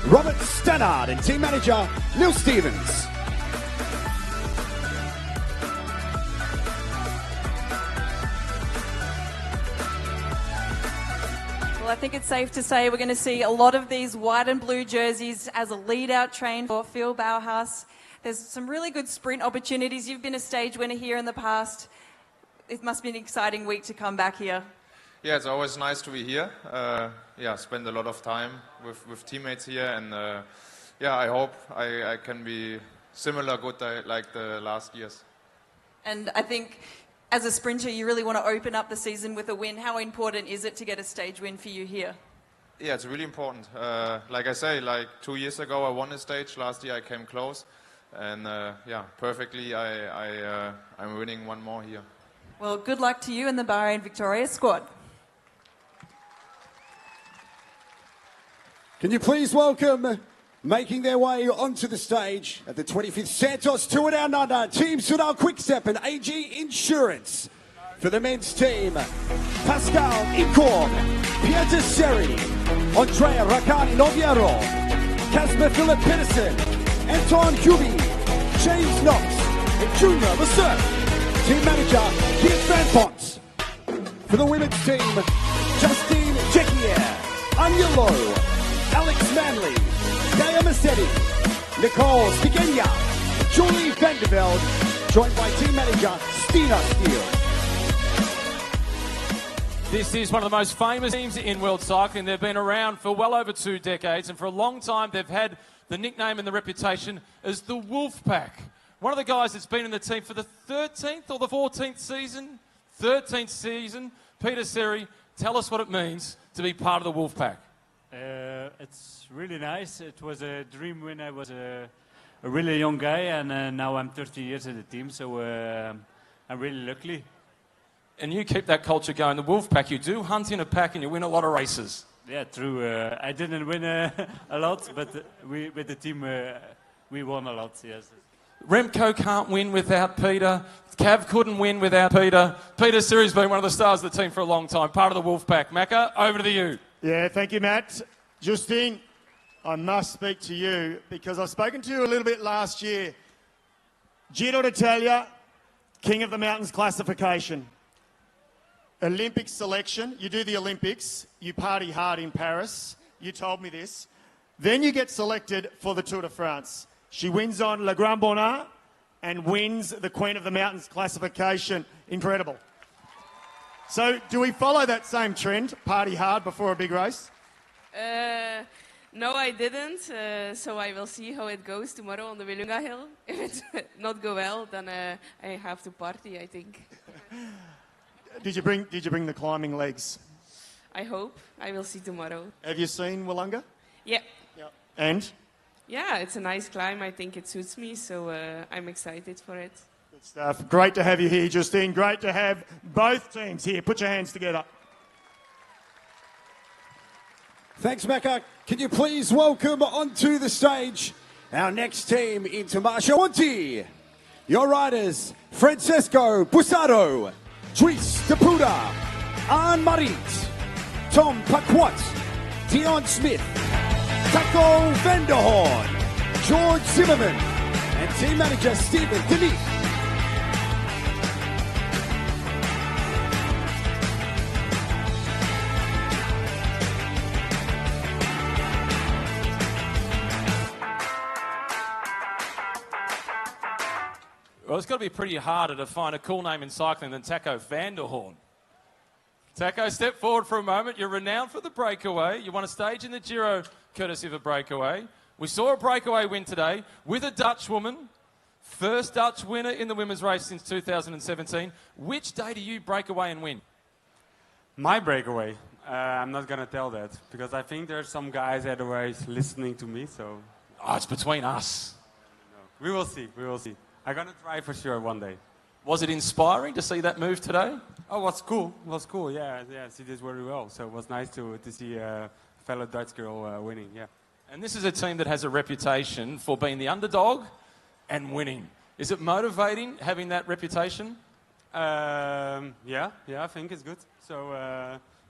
Robert Stannard, and team manager Neil Stevens. Well, I think it's safe to say we're going to see a lot of these white and blue jerseys as a lead-out train for Phil Bauhaus. There's some really good sprint opportunities. You've been a stage winner here in the past. It must be an exciting week to come back here. Yeah, it's always nice to be here. Spend a lot of time with teammates here, and I hope I can be similar good like the last years. And I think as a sprinter, you really want to open up the season with a win. How important is it to get a stage win for you here? Yeah, it's really important. Like I say, like 2 years ago I won a stage. Last year I came close, and perfectly I'm winning one more here. Well, good luck to you and the Bahrain Victoria squad. Can you please welcome, making their way onto the stage at the 25th Santos Tour Down Under, Team Sudal Quickstep and AG Insurance. For the men's team, Pascal Incorn, Pieter Seri, Andrea Rakani Noviero, Casper Philip Pedersen, Anton Huby, James Knox, and Junior Lasser. Team manager, Keith Van Pont. For the women's team, Justine Jekier, Anya Lowe, Alex Manley, Gaia Massetti, Nicole Stigenia, Julie Vanderveld, joined by team manager Stina Steele. This is one of the most famous teams in world cycling. They've been around for well over 2 decades, and for a long time they've had the nickname and the reputation as the Wolfpack. One of the guys that's been in the team for the 13th or the 14th season, 13th season, Pieter Seri, tell us what it means to be part of the Wolfpack. It's really nice. It was a dream when I was a really young guy, and now I'm 30 years in the team, so I'm really lucky. And you keep that culture going. The Wolfpack, you do hunt in a pack and you win a lot of races. Yeah, true. I didn't win a lot, but with the team we won a lot, yes. Remco can't win without Peter. Cav couldn't win without Peter. Pieter Seri's been one of the stars of the team for a long time, part of the Wolfpack. Macca, over to you. Yeah, thank you, Matt. Justine, I must speak to you because I've spoken to you a little bit last year. Giro d'Italia, King of the Mountains classification. Olympic selection, you do the Olympics, you party hard in Paris, you told me this. Then you get selected for the Tour de France. She wins on Le Grand Bonnat and wins the Queen of the Mountains classification. Incredible. So do we follow that same trend, party hard before a big race? No, I didn't. So I will see how it goes tomorrow on the Willunga Hill. If it not go well, then I have to party, I think. Did you bring the climbing legs? I hope. I will see tomorrow. Have you seen Willunga? Yeah. And? Yeah, it's a nice climb. I think it suits me, so I'm excited for it. Good stuff. Great to have you here, Justine. Great to have both teams here. Put your hands together. Thanks, Macca. Can you please welcome onto the stage our next team into Marciamonti. Your riders, Francesco Bussato, Dries de Puda, Anne Marit, Tom Paquot, Dion Smith, Taco Vanderhorn, George Zimmerman, and team manager Stephen Denis. Well, it's got to be pretty harder to find a cool name in cycling than Taco Vanderhorn. Taco, step forward for a moment. You're renowned for the breakaway. You won a stage in the Giro courtesy of a breakaway. We saw a breakaway win today with a Dutch woman. First Dutch winner in the women's race since 2017. Which day do you break away and win? My breakaway? I'm not going to tell that because I think there's some guys otherwise listening to me, so... Oh, it's between us. We will see, we will see. I'm going to try for sure one day. Was it inspiring to see that move today? Oh, it was cool, yeah, she did very well. So it was nice to see a fellow Dutch girl winning, yeah. And this is a team that has a reputation for being the underdog and winning. Is it motivating having that reputation? Yeah, I think it's good. So,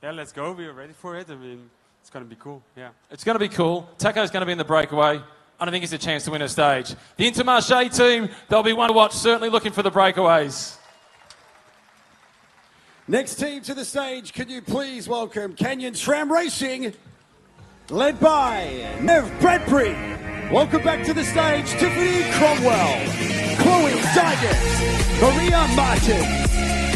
yeah, let's go. We are ready for it. I mean, it's going to be cool, yeah. It's going to be cool. Taco's going to be in the breakaway. I don't think it's a chance to win a stage. The Intermarché team, they'll be one to watch, certainly looking for the breakaways. Next team to the stage, can you please welcome Canyon SRAM Racing, led by Nev Bradbury. Welcome back to the stage, Tiffany Cromwell, Chloe Diget, Maria Martins,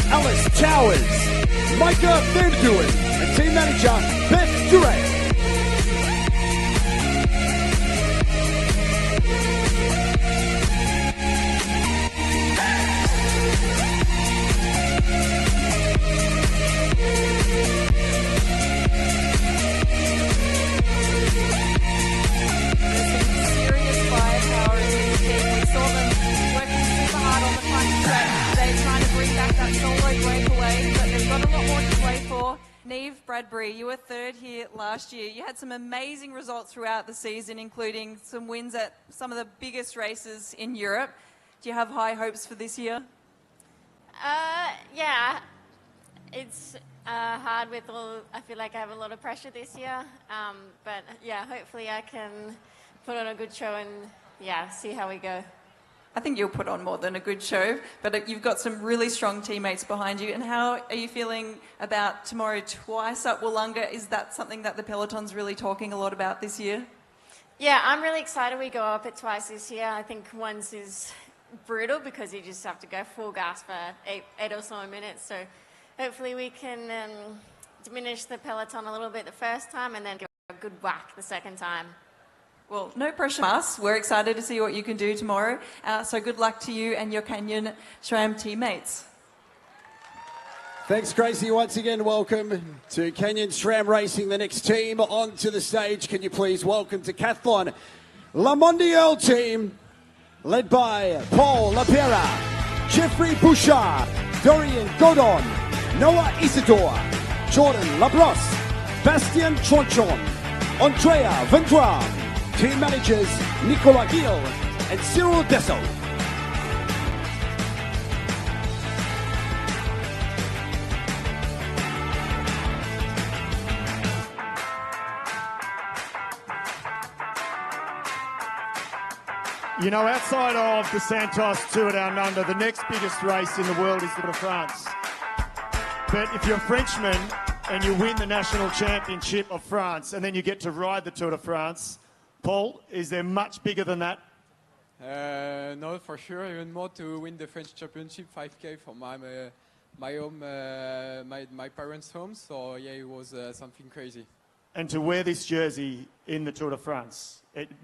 Alice Towers, Micah Van Duen, and team manager Beth Duray. Neve Bradbury, you were third here last year. You had some amazing results throughout the season, including some wins at some of the biggest races in Europe. Do you have high hopes for this year? Yeah, it's hard with all. I feel like I have a lot of pressure this year, but yeah, hopefully I can put on a good show and yeah, see how we go. I think you'll put on more than a good show, but you've got some really strong teammates behind you. And how are you feeling about tomorrow twice up Wollonga? Is that something that the peloton's really talking a lot about this year? Yeah, I'm really excited we go up it twice this year. I think once is brutal because you just have to go full gas for eight or so minutes. So hopefully we can diminish the peloton a little bit the first time and then give a good whack the second time. Well, no pressure from us. We're excited to see what you can do tomorrow. So good luck to you and your Canyon SRAM teammates. Thanks, Gracie. Once again, welcome to Canyon SRAM Racing. The next team onto the stage. Can you please welcome to Decathlon La Mondiale team, led by Paul Lapera, Jeffrey Bouchard, Dorian Godon, Noah Isidore, Jordan Labrosse, Bastien Tronchon, Andrea Vendram. Team managers Nicolas Gil and Cyril Dessel. You know, outside of the Santos Tour Down Under, the next biggest race in the world is the Tour de France. But if you're a Frenchman and you win the national championship of France and then you get to ride the Tour de France, Paul, is there much bigger than that? No, for sure. Even more to win the French Championship 5K from my home, my parents' home. So yeah, it was something crazy. And to wear this jersey in the Tour de France,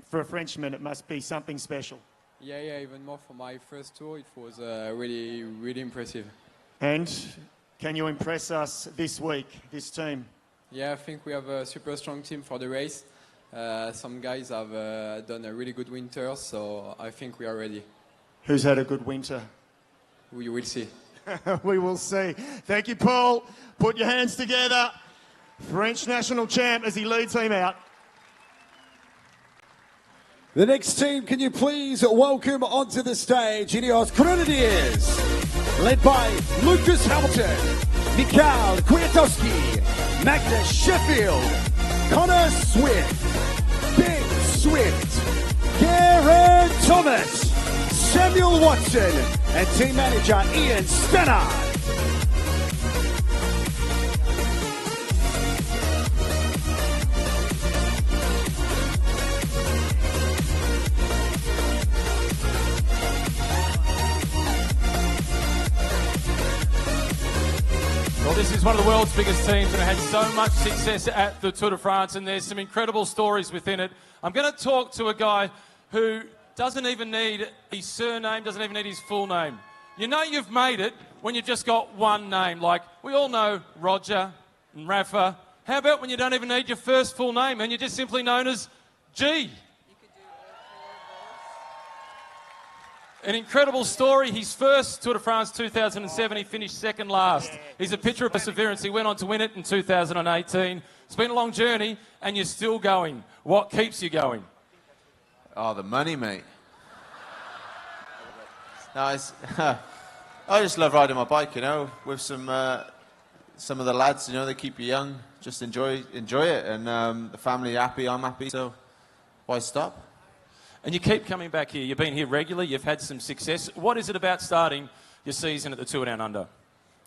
for a Frenchman, it must be something special. Yeah, even more for my first tour, it was really, really impressive. And can you impress us this week, this team? Yeah, I think we have a super strong team for the race. Some guys have done a really good winter, so I think we are ready. Who's had a good winter? We will see. We will see. Thank you, Paul. Put your hands together. French national champ as he leads him out. The next team, can you please welcome onto the stage Ineos Grenadiers, led by Lucas Hamilton, Mikhail Kwiatkowski, Magnus Sheffield, Connor Swift, Ben Swift, Geraint Thomas, Samuel Watson, and team manager Ian Stannard. Well, this is one of the world's biggest teams and it had so much success at the Tour de France, and there's some incredible stories within it. I'm going to talk to a guy who doesn't even need his surname, doesn't even need his full name. You know you've made it when you've just got one name. Like, we all know Roger and Rafa. How about when you don't even need your first full name and you're just simply known as G? An incredible story. His first Tour de France 2007, he finished second last. He's a picture of perseverance. He went on to win it in 2018. It's been a long journey and you're still going. What keeps you going? Oh, the money, mate. No, I just love riding my bike, you know, with some of the lads, you know, they keep you young. Just enjoy it, and the family happy, I'm happy, so why stop? And you keep coming back here. You've been here regularly. You've had some success. What is it about starting your season at the Tour Down Under?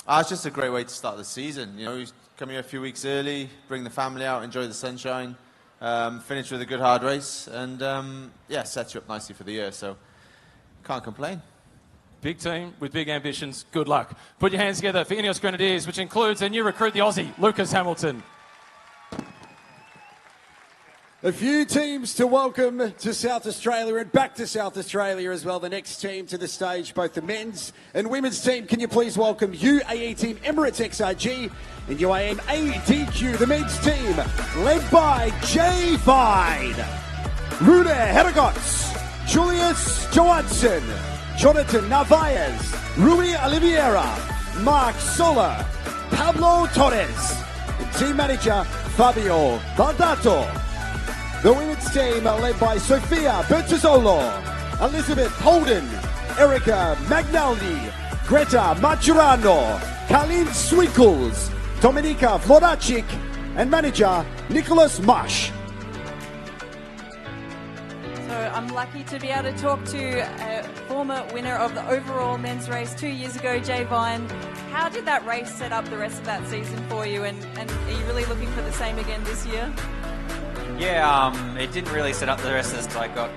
It's just a great way to start the season. You know, you come here a few weeks early, bring the family out, enjoy the sunshine, Finished with a good hard race, and yeah, sets you up nicely for the year. So can't complain. Big team with big ambitions. Good luck. Put your hands together for Ineos Grenadiers, which includes a new recruit, the Aussie, Lucas Hamilton. A few teams to welcome to South Australia and back to South Australia as well. The next team to the stage, both the men's and women's team. Can you please welcome UAE Team Emirates XRG and UAM ADQ, the men's team, led by Jay Vine, Rude Hergots, Julius Johansson, Jonathan Narvaez, Rui Oliveira, Mark Sola, Pablo Torres, and team manager Fabio Baldato. The women's team are led by Sofia Bertazzolo, Elizabeth Holden, Erica Magnaldi, Greta Maturano, Kalin Swinkles, Dominika Vlodacic, and manager Nicholas Marsh. So I'm lucky to be able to talk to a former winner of the overall men's race 2 years ago, Jay Vine. How did that race set up the rest of that season for you, and are you really looking for the same again this year? Yeah, it didn't really set up the rest of this. I got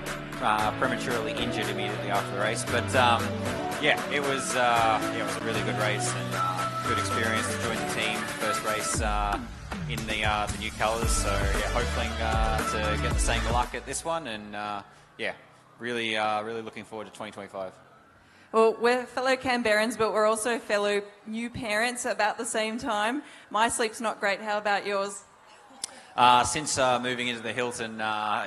prematurely injured immediately after the race, but yeah, it was a really good race and good experience to join the team. First race in the new colours, so yeah, hoping to get the same luck at this one, and yeah, really looking forward to 2025. Well, we're fellow Canberrans, but we're also fellow new parents at about the same time. My sleep's not great. How about yours? Since moving into the Hilton,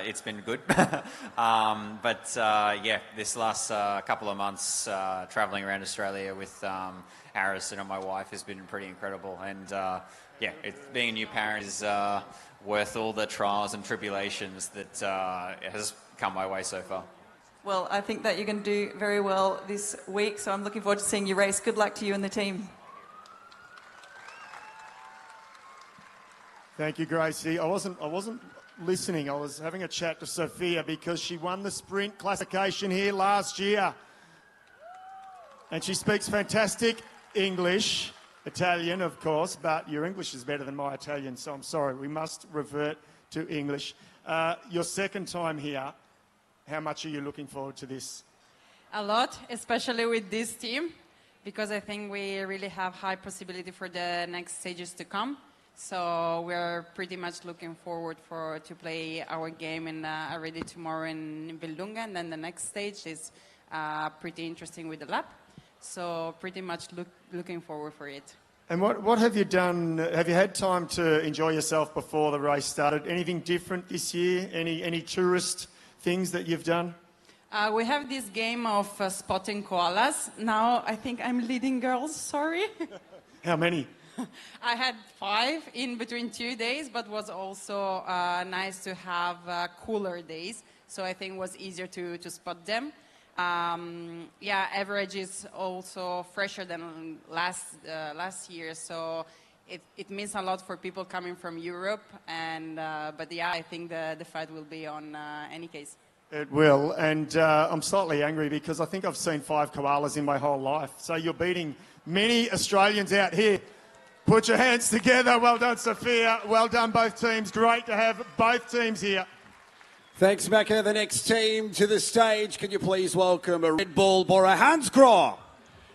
it's been good. But yeah, this last couple of months travelling around Australia with Harrison and my wife has been pretty incredible. And yeah, being a new parent is worth all the trials and tribulations that has come my way so far. Well, I think that you're going to do very well this week, so I'm looking forward to seeing you race. Good luck to you and the team. Thank you, Gracie. I wasn't listening. I was having a chat to Sophia because she won the sprint classification here last year. And she speaks fantastic English, Italian, of course, but your English is better than my Italian, so I'm sorry. We must revert to English. Your second time here, how much are you looking forward to this? A lot, especially with this team, because I think we really have high possibility for the next stages to come. So we're pretty much looking forward to play our game in already tomorrow in Villunga, and then the next stage is pretty interesting with the lap. So pretty much looking forward for it. And what have you done? Have you had time to enjoy yourself before the race started? Anything different this year? Any tourist things that you've done? We have this game of spotting koalas. Now I think I'm leading girls, sorry. How many? I had 5 in between 2 days, but was also nice to have cooler days. So I think it was easier to spot them. Yeah, average is also fresher than last year. So it means a lot for people coming from Europe. But yeah, I think the fight will be on any case. It will, and I'm slightly angry because I think I've seen 5 koalas in my whole life. So you're beating many Australians out here. Put your hands together. Well done, Sophia. Well done, both teams. Great to have both teams here. Thanks, Macca. The next team to the stage. Can you please welcome a Red Bull Bora Hansgrohe,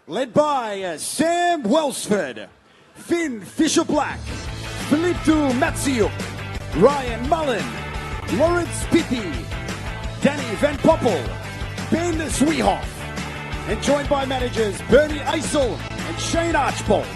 led by Sam Welsford, Finn Fisher-Black, Filippo Matziuk, Ryan Mullen, Lawrence Pippi, Danny Van Poppel, Ben Sweehoff, and joined by managers Bernie Eisel and Shane Archbold.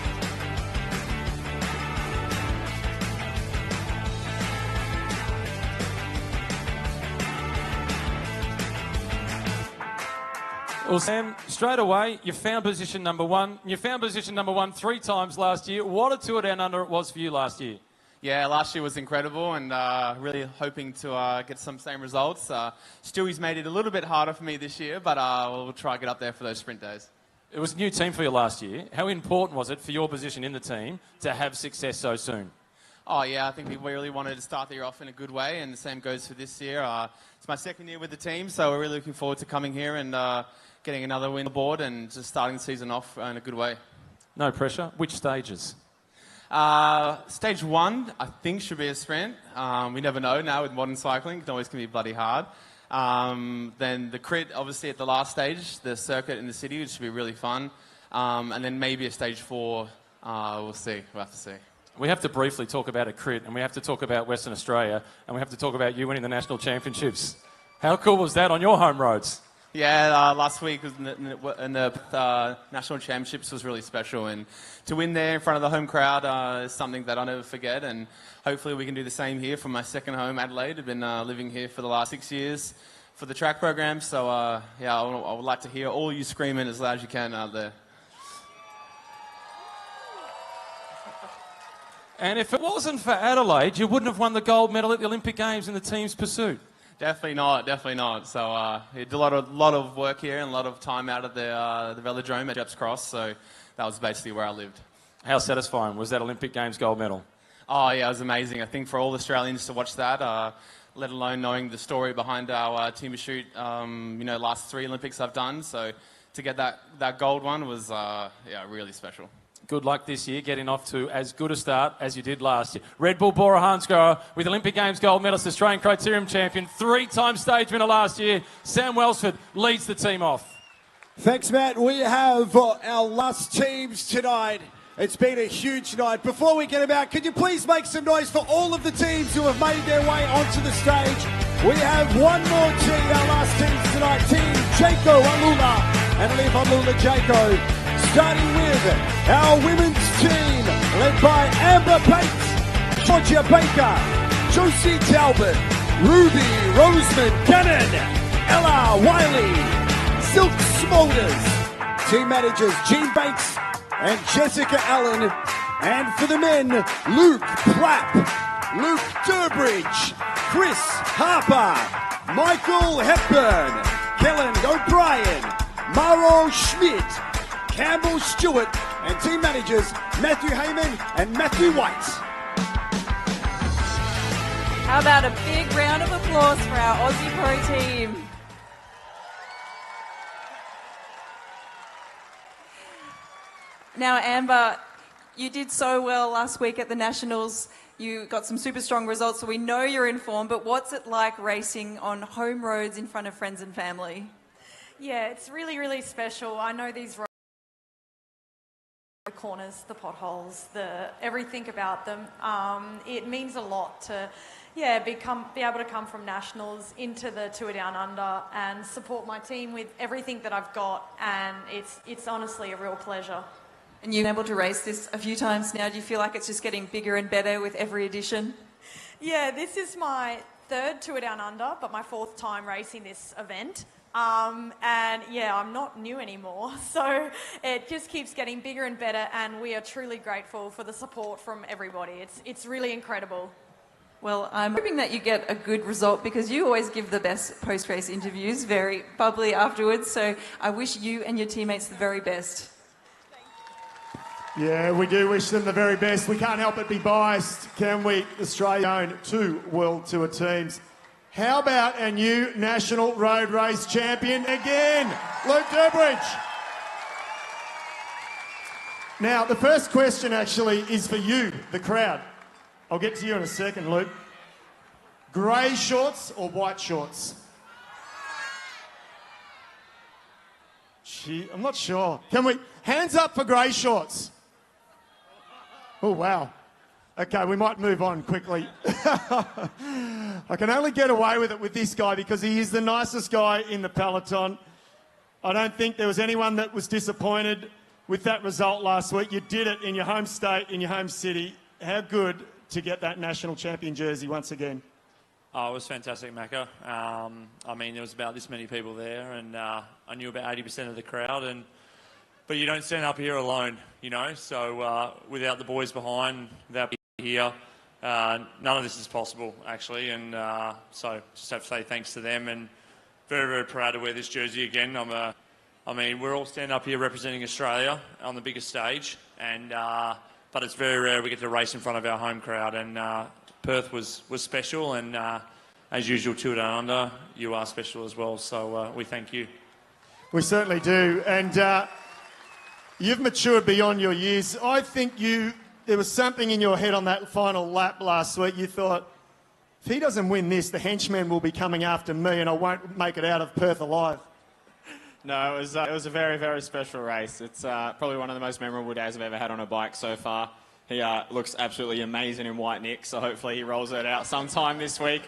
Well, Sam, straight away, you found position number 1. You found position number 1 3 times last year. What a Tour Down Under it was for you last year. Yeah, last year was incredible, and really hoping to get some same results. Stewie's made it a little bit harder for me this year, but we'll try to get up there for those sprint days. It was a new team for you last year. How important was it for your position in the team to have success so soon? Oh, yeah, I think we really wanted to start the year off in a good way, and the same goes for this year. It's my second year with the team, so we're really looking forward to coming here and getting another win aboard and just starting the season off in a good way. No pressure. Which stages? Stage 1, I think, should be a sprint. We never know now with modern cycling. It always can be bloody hard. Then the crit, obviously, at the last stage, the circuit in the city, which should be really fun. And then maybe a stage 4. We'll see. We'll have to see. We have to briefly talk about a crit, and we have to talk about Western Australia, and we have to talk about you winning the national championships. How cool was that on your home roads? Yeah, last week was in the national championships was really special, and to win there in front of the home crowd is something that I'll never forget, and hopefully we can do the same here from my second home, Adelaide. I've been living here for the last 6 years for the track program, so yeah, I would like to hear all you screaming as loud as you can out there. And if it wasn't for Adelaide, you wouldn't have won the gold medal at the Olympic Games in the team's pursuit. Definitely not. So we did a lot of work here and a lot of time out of the velodrome at Jepps Cross, so that was basically where I lived. How satisfying was that Olympic Games gold medal? Oh yeah, it was amazing. I think for all Australians to watch that, let alone knowing the story behind our team pursuit, last 3 Olympics I've done, so to get that gold one was really special. Good luck this year, getting off to as good a start as you did last year. Red Bull Bora Hansgrohe with Olympic Games gold medalist, Australian Criterium champion, 3-time stage winner last year. Sam Welsford leads the team off. Thanks, Matt. We have our last teams tonight. It's been a huge night. Before we get them out, could you please make some noise for all of the teams who have made their way onto the stage? We have one more team, our last teams tonight. Team Jaco Alula and Liv Alula Jaco. Starting with our women's team, led by Amber Bates, Georgia Baker, Josie Talbot, Ruby Roseman Cannon, Ella Wiley, Silk Smolders. Team managers Jean Bates and Jessica Allen. And for the men, Luke Plapp, Luke Durbridge, Chris Harper, Michael Hepburn, Kellen O'Brien, Maro Schmidt, Campbell Stuart, and team managers Matthew Heyman and Matthew White. How about a big round of applause for our Aussie Pro team? Now, Amber, you did so well last week at the Nationals. You got some super strong results, so we know you're in form, but what's it like racing on home roads in front of friends and family? Yeah, it's really, really special. I know these roads, the corners, the potholes, everything about them. It means a lot to, be able to come from Nationals into the Tour Down Under and support my team with everything that I've got, and it's honestly a real pleasure. And you've been able to race this a few times now. Do you feel like it's just getting bigger and better with every edition? Yeah, this is my 3rd Tour Down Under, but my 4th time racing this event. I'm not new anymore, so it just keeps getting bigger and better, and we are truly grateful for the support from everybody. It's really incredible. Well, I'm hoping that you get a good result because you always give the best post-race interviews, very bubbly afterwards, so I wish you and your teammates the very best. Yeah, we do wish them the very best. We can't help but be biased, can we? Australia's own 2 World Tour teams. How about a new national road race champion again, Luke Durbridge? Now, the first question actually is for you, the crowd. I'll get to you in a second, Luke. Grey shorts or white shorts? Gee, I'm not sure. Can we... Hands up for grey shorts. Oh, wow. Okay, we might move on quickly. I can only get away with it with this guy because he is the nicest guy in the peloton. I don't think there was anyone that was disappointed with that result last week. You did it in your home state, in your home city. How good to get that national champion jersey once again. Oh, it was fantastic, Macca. There was about this many people there, and I knew about 80% of the crowd. But you don't stand up here alone, So without the boys behind, without here, none of this is possible, actually. And so just have to say thanks to them, and very, very proud to wear this jersey again. We're all standing up here representing Australia on the biggest stage, but it's very rare we get to race in front of our home crowd. And Perth was special, and as usual, Tour Down Under, you are special as well. So we thank you. We certainly do. And you've matured beyond your years. I think you there was something in your head on that final lap last week. You thought, if he doesn't win this, the henchmen will be coming after me and I won't make it out of Perth alive. No, it was a very, very special race. It's probably one of the most memorable days I've ever had on a bike so far. He looks absolutely amazing in white Nick, so hopefully he rolls it out sometime this week.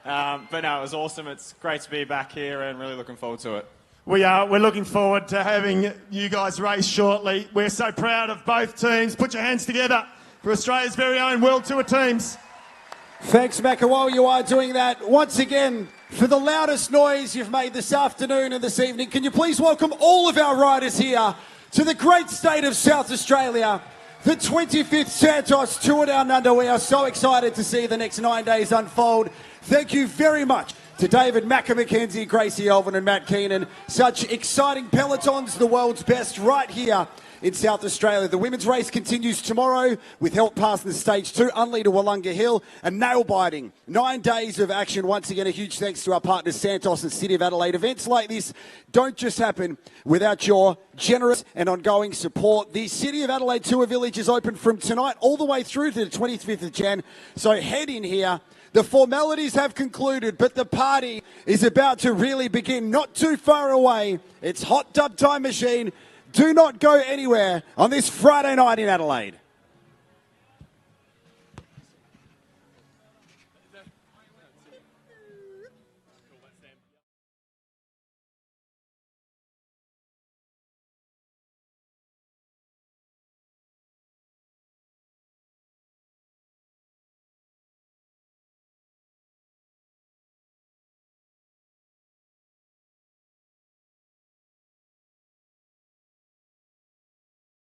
But no, it was awesome. It's great to be back here and really looking forward to it. We're looking forward to having you guys race shortly. We're so proud of both teams. Put your hands together for Australia's very own World Tour teams. Thanks, Macca. While you are doing that, once again, for the loudest noise you've made this afternoon and this evening, can you please welcome all of our riders here to the great state of South Australia, the 25th Santos Tour Down Under. We are so excited to see the next 9 days unfold. Thank you very much to David Macca McKenzie, Gracie Elvin and Matt Keenan. Such exciting pelotons, the world's best right here in South Australia. The women's race continues tomorrow with help passing the stage 2, Unley to Wollonga Hill, and nail-biting. 9 days of action. Once again, a huge thanks to our partners Santos and City of Adelaide. Events like this don't just happen without your generous and ongoing support. The City of Adelaide Tour Village is open from tonight all the way through to the 25th of Jan, so head in here. The formalities have concluded, but the party is about to really begin. Not too far away. It's Hot Tub Time Machine. Do not go anywhere on this Friday night in Adelaide.